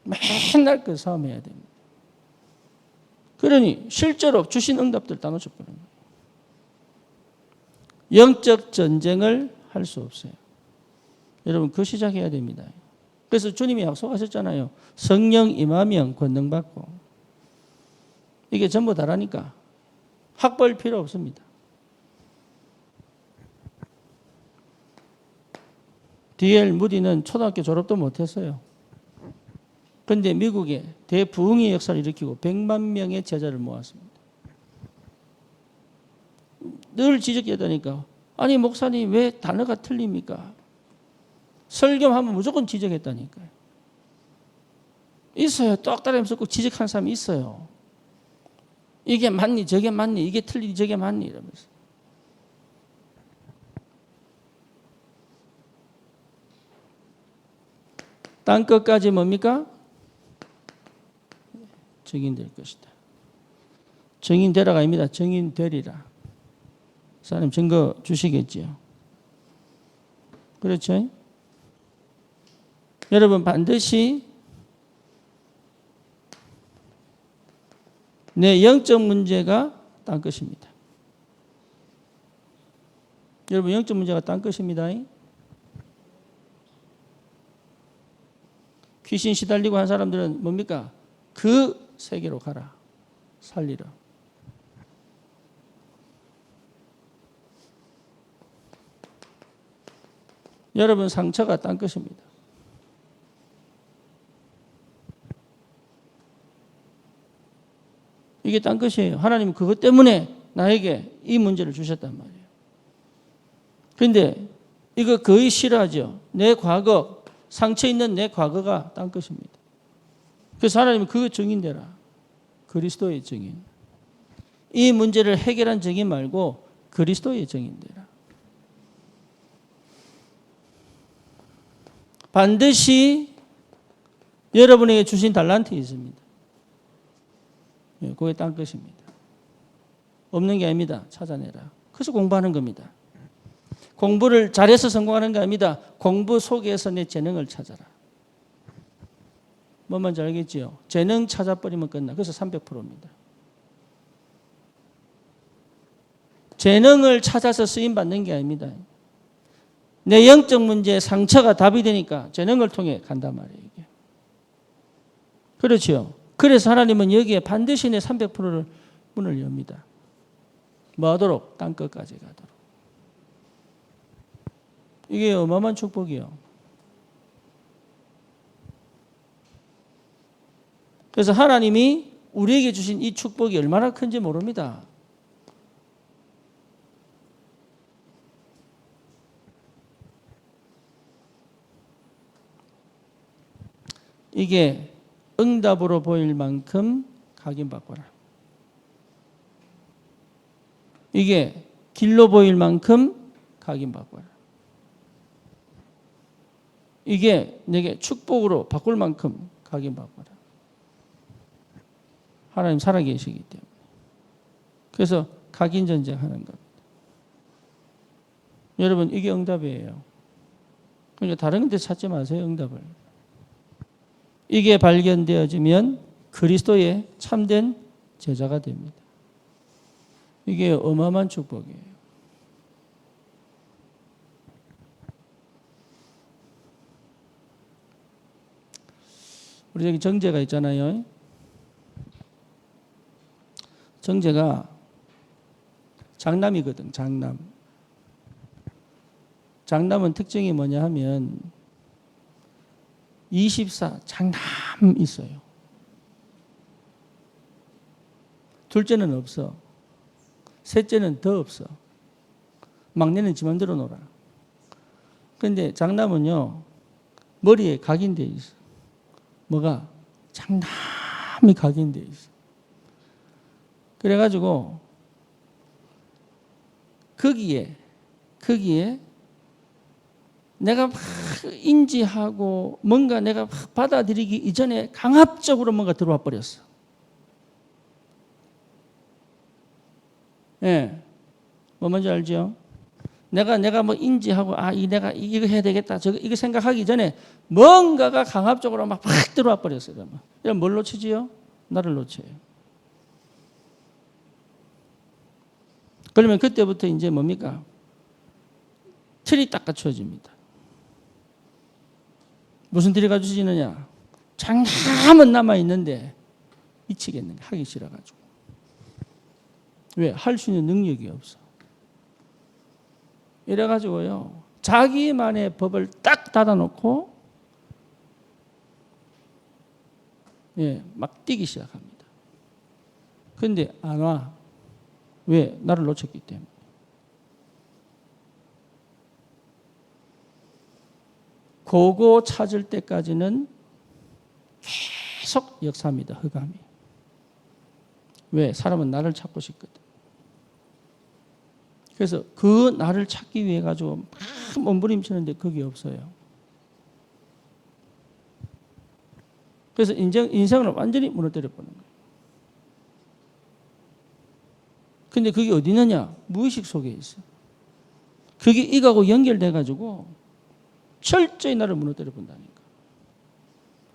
[SPEAKER 1] 맨날 그 싸움해야 됩니다. 그러니 실제로 주신 응답들 다 놓쳐버리는 거예요. 영적 전쟁을 할 수 없어요. 여러분 그 시작해야 됩니다. 그래서 주님이 약속하셨잖아요. 성령 임하면 권능받고. 이게 전부 다라니까. 학벌 필요 없습니다. D.L. 무디는 초등학교 졸업도 못했어요. 그런데 미국에 대부흥의 역사를 일으키고 100만 명의 제자를 모았습니다. 늘 지적했다니까. 아니 목사님 왜 단어가 틀립니까? 설교하면 무조건 지적했다니까요. 있어요. 똑따라하면서 꼭 지적하는 사람이 있어요. 이게 맞니 저게 맞니 이게 틀리니 저게 맞니 이러면서. 땅 끝까지 뭡니까? 증인될 것이다. 증인되라가 아닙니다. 증인되리라. 사람 증거 주시겠지요. 그렇죠? 여러분 반드시 내 영적 문제가 땅 끝입니다. 여러분 영적 문제가 땅 끝입니다. 귀신 시달리고 한 사람들은 뭡니까? 그 세계로 가라. 살리라. 여러분 상처가 땅 끝입니다. 이게 땅 끝이에요. 하나님은 그것 때문에 나에게 이 문제를 주셨단 말이에요. 그런데 이거 거의 싫어하죠. 내 과거, 상처 있는 내 과거가 땅 끝입니다. 그래서 하나님은 그거 증인되라. 그리스도의 증인. 이 문제를 해결한 증인 말고 그리스도의 증인되라. 반드시 여러분에게 주신 달란트 있습니다. 그게 땅 끝입니다. 없는 게 아닙니다. 찾아내라. 그래서 공부하는 겁니다. 공부를 잘해서 성공하는 게 아닙니다. 공부 속에서 내 재능을 찾아라. 뭔 말인지 알겠지요? 재능 찾아버리면 끝나. 그래서 300%입니다. 재능을 찾아서 쓰임받는 게 아닙니다. 내 영적 문제에 상처가 답이 되니까 재능을 통해 간단 말이에요. 이게. 그렇죠. 그래서 하나님은 여기에 반드시 내 300%를 문을 엽니다. 뭐 하도록? 땅끝까지 가도록. 이게 어마어마한 축복이요. 그래서 하나님이 우리에게 주신 이 축복이 얼마나 큰지 모릅니다. 이게 응답으로 보일 만큼 각인받거라. 이게 길로 보일 만큼 각인받거라. 이게 내게 축복으로 바꿀 만큼 각인바꿔라. 하나님 살아계시기 때문에. 그래서 각인전쟁하는 겁니다. 여러분 이게 응답이에요. 그러니까 다른 데 찾지 마세요. 응답을. 이게 발견되어지면 그리스도의 참된 제자가 됩니다. 이게 어마어마한 축복이에요. 우리 여기 정제가 있잖아요. 정제가 장남이거든. 장남. 장남은 특징이 뭐냐 하면 24 장남 있어요. 둘째는 없어. 셋째는 더 없어. 막내는 지 맘대로 놀아. 그런데 장남은요 머리에 각인돼 있어. 뭐가? 장남이 각인돼 있어. 그래가지고 거기에 내가 막 인지하고 뭔가 내가 막 받아들이기 이전에 강압적으로 뭔가 들어와 버렸어. 예. 뭐 뭔지 알죠? 내가 뭐 인지하고 내가 이거 해야 되겠다. 이거 생각하기 전에 뭔가가 강압적으로 막 들어와 버렸어요. 그러면 뭘 놓치지요? 나를 놓쳐요. 그러면 그때부터 이제 뭡니까? 틀이 딱 갖춰집니다. 무슨 틀이 갖춰지느냐? 장남은 남아있는데 미치겠는 게 하기 싫어가지고. 왜? 할 수 있는 능력이 없어. 이래가지고요 자기만의 법을 딱 닫아놓고 막 뛰기 시작합니다. 근데 안 와. 왜? 나를 놓쳤기 때문에. 그거 찾을 때까지는 계속 역사합니다. 흑암이. 왜? 사람은 나를 찾고 싶거든. 그래서 그 나를 찾기 위해 가지고 막 몸부림치는데 그게 없어요. 그래서 인생을 완전히 무너뜨려 버리는 거예요. 근데 그게 어디 있느냐? 무의식 속에 있어. 그게 이거하고 연결돼 가지고 철저히 나를 무너뜨려 본다니까.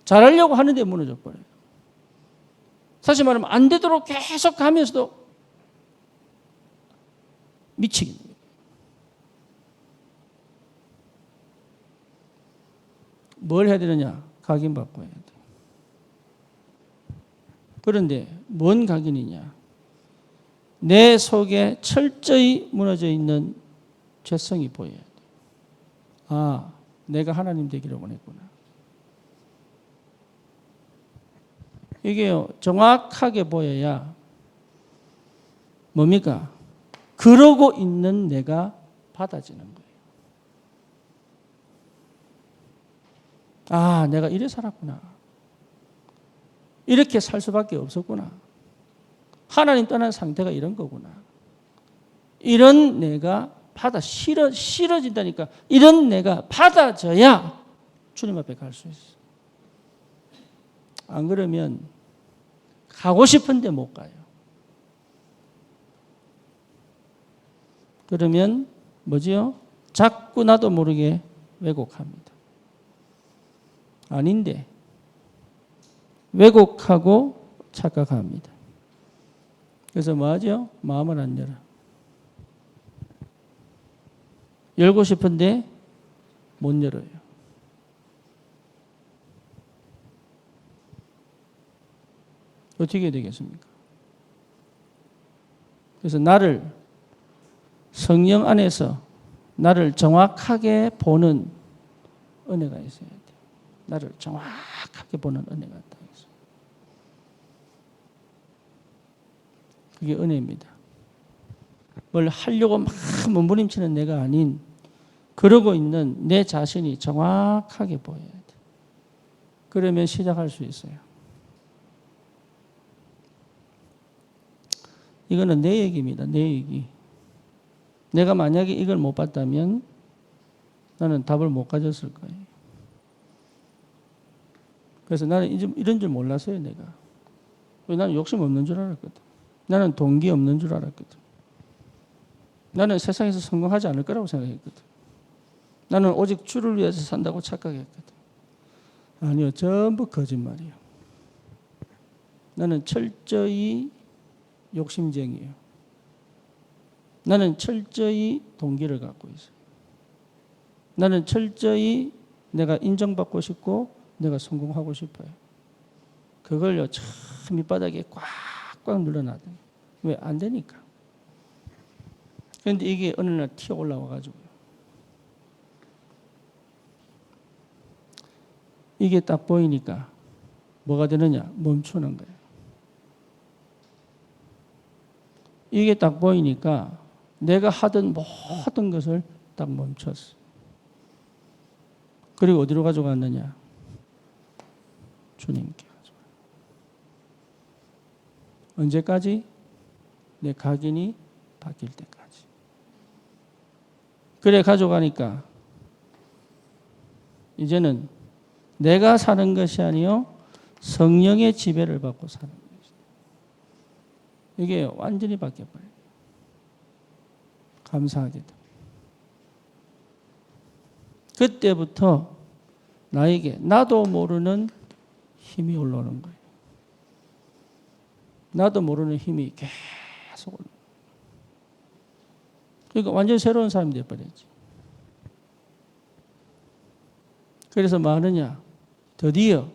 [SPEAKER 1] 잘하려고 하는데 무너져 버려요. 사실 말하면 안 되도록 계속 가면서도 미치겠는 거예요. 뭘 해야 되느냐? 각인바꿔야 돼. 그런데 뭔 각인이냐? 내 속에 철저히 무너져 있는 죄성이 보여야 돼. 아, 내가 하나님 되기를 원했구나. 이게요, 정확하게 보여야 뭡니까? 그러고 있는 내가 받아지는 거예요. 아, 내가 이래 살았구나. 이렇게 살 수밖에 없었구나. 하나님 떠난 상태가 이런 거구나. 이런 내가 싫어진다니까. 이런 내가 받아져야 주님 앞에 갈 수 있어. 안 그러면 가고 싶은데 못 가요. 그러면 뭐지요? 자꾸 나도 모르게 왜곡합니다. 아닌데 왜곡하고 착각합니다. 그래서 뭐하죠? 마음을 안 열어. 열고 싶은데 못 열어요. 어떻게 되겠습니까? 그래서 나를 성령 안에서 나를 정확하게 보는 은혜가 있어야 돼요. 나를 정확하게 보는 은혜가 있다. 그게 은혜입니다. 뭘 하려고 막 몸부림치는 내가 아닌 그러고 있는 내 자신이 정확하게 보여야 돼. 그러면 시작할 수 있어요. 이거는 내 얘기입니다. 내 얘기. 내가 만약에 이걸 못 봤다면 나는 답을 못 가졌을 거예요. 그래서 나는 이런 줄 몰랐어요, 내가. 나는 욕심 없는 줄 알았거든. 나는 동기 없는 줄 알았거든. 나는 세상에서 성공하지 않을 거라고 생각했거든. 나는 오직 주를 위해서 산다고 착각했거든. 아니요, 전부 거짓말이에요. 나는 철저히 욕심쟁이에요. 나는 철저히 동기를 갖고 있어요. 나는 철저히 내가 인정받고 싶고 내가 성공하고 싶어요. 그걸요, 참 밑바닥에 꽉꽉 눌러놔둬요. 왜? 안 되니까. 그런데 이게 어느 날 튀어 올라와가지고요. 이게 딱 보이니까 뭐가 되느냐? 멈추는 거예요. 이게 딱 보이니까 내가 하던 모든 것을 딱 멈췄어. 그리고 어디로 가져갔느냐? 주님께 가져가. 언제까지? 내 각인이 바뀔 때까지. 그래 가져가니까 이제는 내가 사는 것이 아니요 성령의 지배를 받고 사는 것이다. 이게 완전히 바뀌어버려요. 감사하게도. 그때부터 나에게 나도 모르는 힘이 올라오는 거예요. 나도 모르는 힘이 계속 올라오는 거예요. 그러니까 완전히 새로운 사람이 되어버렸지. 그래서 뭐 하느냐? 드디어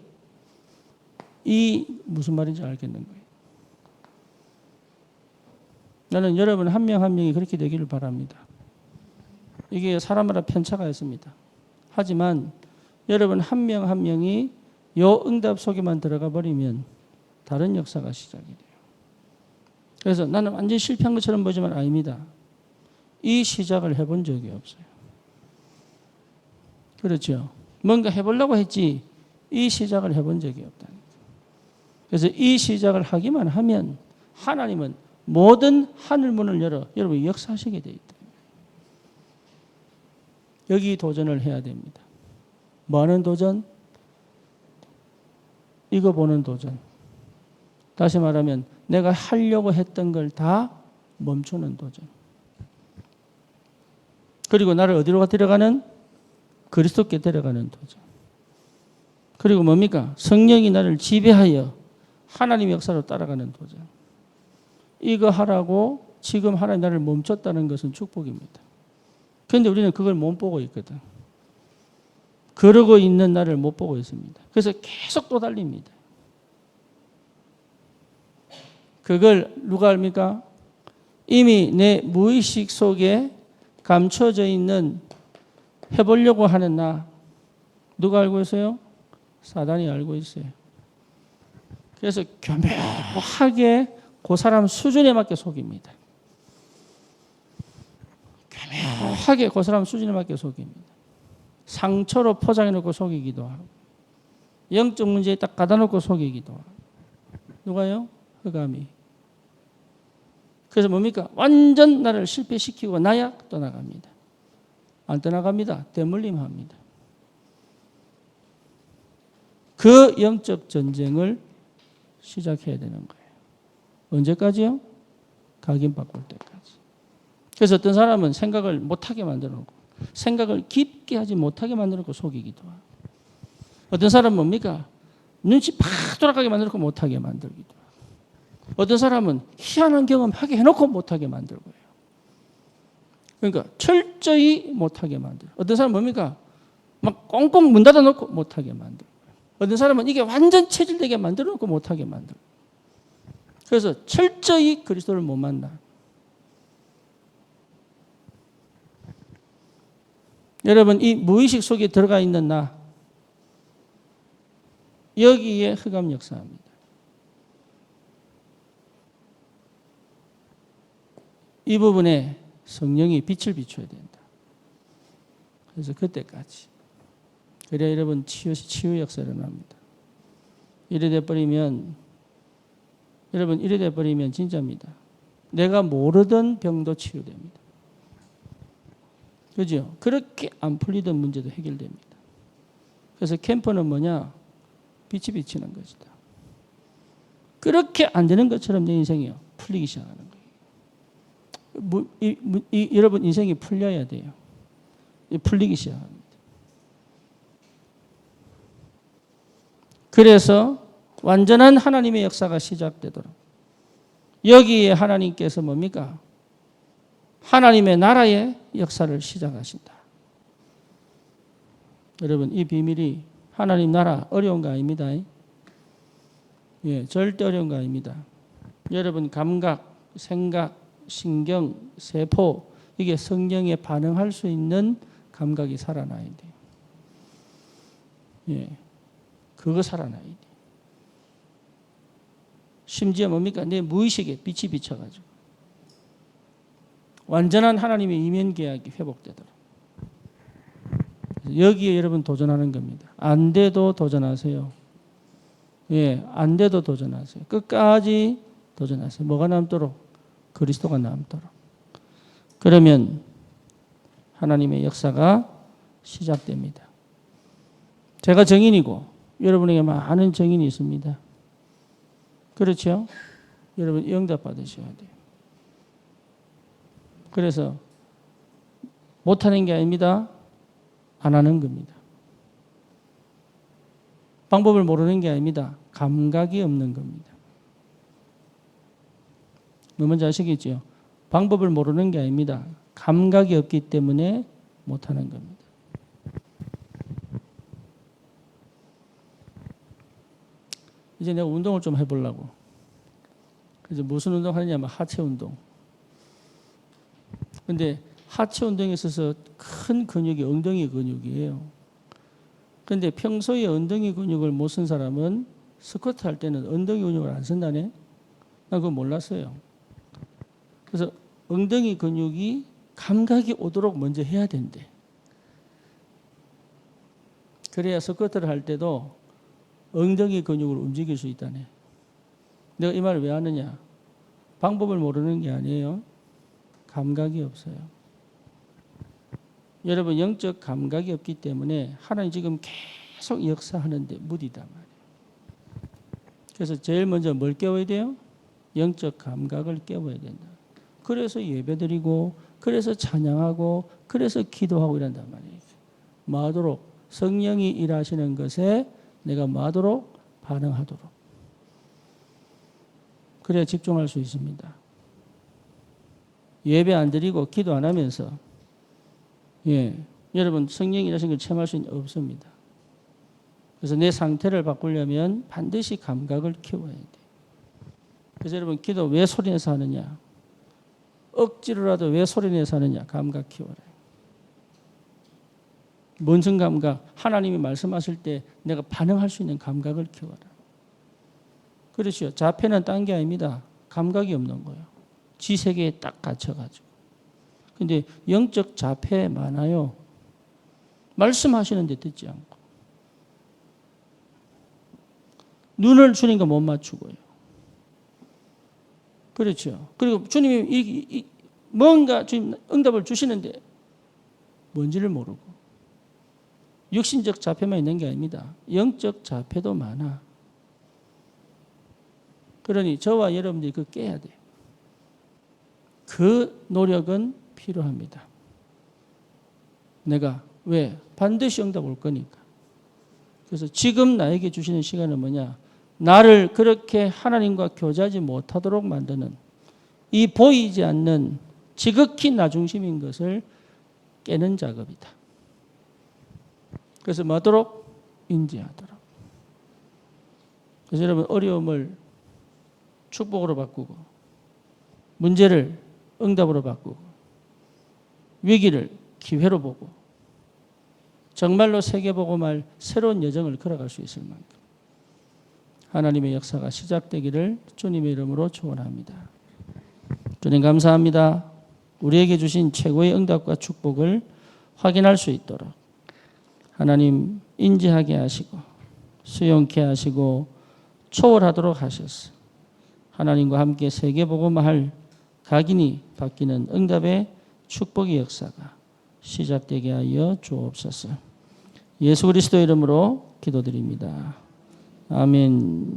[SPEAKER 1] 이 무슨 말인지 알겠는 거예요. 나는 여러분 한 명 한 명이 그렇게 되기를 바랍니다. 이게 사람마다 편차가 있습니다. 하지만 여러분 한 명 한 명이 요 응답 속에만 들어가 버리면 다른 역사가 시작이 돼요. 그래서 나는 완전히 실패한 것처럼 보지만 아닙니다. 이 시작을 해본 적이 없어요. 그렇죠. 뭔가 해보려고 했지 이 시작을 해본 적이 없다니까. 그래서 이 시작을 하기만 하면 하나님은 모든 하늘문을 열어 여러분이 역사하시게 돼 있다. 여기 도전을 해야 됩니다. 뭐 하는 도전? 이거 보는 도전. 다시 말하면 내가 하려고 했던 걸 다 멈추는 도전. 그리고 나를 어디로 데려가는? 그리스도께 데려가는 도전. 그리고 뭡니까? 성령이 나를 지배하여 하나님의 역사로 따라가는 도전. 이거 하라고 지금 하나님 나를 멈췄다는 것은 축복입니다. 그런데 우리는 그걸 못 보고 있거든. 그러고 있는 나를 못 보고 있습니다. 그래서 계속 또 달립니다. 그걸 누가 압니까? 이미 내 무의식 속에 감춰져 있는 해보려고 하는 나. 누가 알고 있어요? 사단이 알고 있어요. 그래서 교묘하게 그 사람 수준에 맞게 속입니다. 교묘하게 그 사람 수준에 맞게 속입니다. 상처로 포장해놓고 속이기도 하고 영적 문제에 딱 가다놓고 속이기도 하고. 누가요? 흑암이. 그래서 뭡니까? 완전 나를 실패시키고 나야 떠나갑니다. 안 떠나갑니다. 대물림합니다. 그 영적 전쟁을 시작해야 되는 거예요. 언제까지요? 각인 바꿀 때까지. 그래서 어떤 사람은 생각을 못하게 만들어 놓고 생각을 깊게 하지 못하게 만들어 놓고 속이기도 하고 어떤 사람은 뭡니까? 눈치 팍 돌아가게 만들어 놓고 못하게 만들기도 하고 어떤 사람은 희한한 경험 하게 해놓고 못하게 만들고요. 그러니까 철저히 못하게 만들어. 어떤 사람은 뭡니까? 막 꽁꽁 문 닫아놓고 못하게 만들고 어떤 사람은 이게 완전 체질되게 만들어 놓고 못하게 만들고 그래서 철저히 그리스도를 못 만나. 여러분 이 무의식 속에 들어가 있는 나 여기에 흑암 역사합니다. 이 부분에 성령이 빛을 비춰야 된다. 그래서 그때까지. 그래야 여러분 치유 역사가 일어납니다. 이래 돼버리면 여러분 이래 돼버리면 진짜입니다. 내가 모르던 병도 치유됩니다. 그죠? 그렇게 안 풀리던 문제도 해결됩니다. 그래서 캠프는 뭐냐? 빛이 비치는 것이다. 그렇게 안 되는 것처럼 내 인생이요 풀리기 시작하는 거예요. 여러분 인생이 풀려야 돼요. 풀리기 시작합니다. 그래서 완전한 하나님의 역사가 시작되도록 여기에 하나님께서 뭡니까? 하나님의 나라의 역사를 시작하신다. 여러분 이 비밀이 하나님 나라 어려운 거 아닙니다. 예, 절대 어려운 거 아닙니다. 여러분 감각, 생각, 신경, 세포 이게 성령에 반응할 수 있는 감각이 살아나야 돼요. 예, 그거 살아나야 돼요. 심지어 뭡니까? 내 무의식에 빛이 비쳐가지고 완전한 하나님의 이면 계약이 회복되도록 여기에 여러분 도전하는 겁니다. 안 돼도 도전하세요. 예, 안 돼도 도전하세요. 끝까지 도전하세요. 뭐가 남도록? 그리스도가 남도록. 그러면 하나님의 역사가 시작됩니다. 제가 정인이고 여러분에게 많은 정인이 있습니다. 그렇죠? 여러분 응답 받으셔야 돼요. 그래서 못하는 게 아닙니다. 안 하는 겁니다. 방법을 모르는 게 아닙니다. 감각이 없는 겁니다. 뭔지 아시겠죠? 방법을 모르는 게 아닙니다. 감각이 없기 때문에 못하는 겁니다. 이제 내가 운동을 좀 해보려고. 그래서 무슨 운동 하느냐면 하체 운동. 근데 하체 운동에 있어서 큰 근육이 엉덩이 근육이에요. 그런데 평소에 엉덩이 근육을 못 쓴 사람은 스쿼트 할 때는 엉덩이 근육을 안 쓴다네? 난 그거 몰랐어요. 그래서 엉덩이 근육이 감각이 오도록 먼저 해야 된대. 그래야 스쿼트를 할 때도 엉덩이 근육을 움직일 수 있다네. 내가 이 말을 왜 하느냐? 방법을 모르는 게 아니에요. 감각이 없어요. 여러분 영적 감각이 없기 때문에 하나님 지금 계속 역사하는데 무디단 말이에요. 그래서 제일 먼저 뭘 깨워야 돼요? 영적 감각을 깨워야 된다. 그래서 예배드리고 그래서 찬양하고 그래서 기도하고 이런단 말이에요. 뭐하도록? 성령이 일하시는 것에 내가 뭐하도록? 반응하도록. 그래야 집중할 수 있습니다. 예배 안 드리고 기도 안 하면서 여러분 성령이 일하시는 걸 체험할 수는 없습니다. 그래서 내 상태를 바꾸려면 반드시 감각을 키워야 돼요. 그래서 여러분 기도 왜 소리내서 하느냐? 억지로라도 왜 소리내서 하느냐? 감각 키워라. 뭔 감각? 하나님이 말씀하실 때 내가 반응할 수 있는 감각을 키워라. 그렇죠. 자폐는 딴 게 아닙니다. 감각이 없는 거예요. 지 세계에 딱 갇혀가지고. 근데 영적 자폐 많아요. 말씀하시는데 듣지 않고. 눈을 주니까 못 맞추고요. 그렇죠. 그리고 주님이 뭔가 주님 응답을 주시는데 뭔지를 모르고. 육신적 자폐만 있는 게 아닙니다. 영적 자폐도 많아. 그러니 저와 여러분들이 그거 깨야 돼요. 그 노력은 필요합니다. 내가 왜? 반드시 응답 올 거니까. 그래서 지금 나에게 주시는 시간은 뭐냐? 나를 그렇게 하나님과 교제하지 못하도록 만드는 이 보이지 않는 지극히 나 중심인 것을 깨는 작업이다. 그래서 뭐하도록? 인지하도록. 그래서 여러분 어려움을 축복으로 바꾸고 문제를 응답으로 바꾸고 위기를 기회로 보고 정말로 세계복음할 새로운 여정을 걸어갈 수 있을 만큼 하나님의 역사가 시작되기를 주님의 이름으로 축원합니다. 주님 감사합니다. 우리에게 주신 최고의 응답과 축복을 확인할 수 있도록 하나님 인지하게 하시고 수용케 하시고 초월하도록 하셔서 하나님과 함께 세계복음할 각인이 바뀌는 응답의 축복의 역사가 시작되게 하여 주옵소서. 예수 그리스도 이름으로 기도드립니다. 아멘.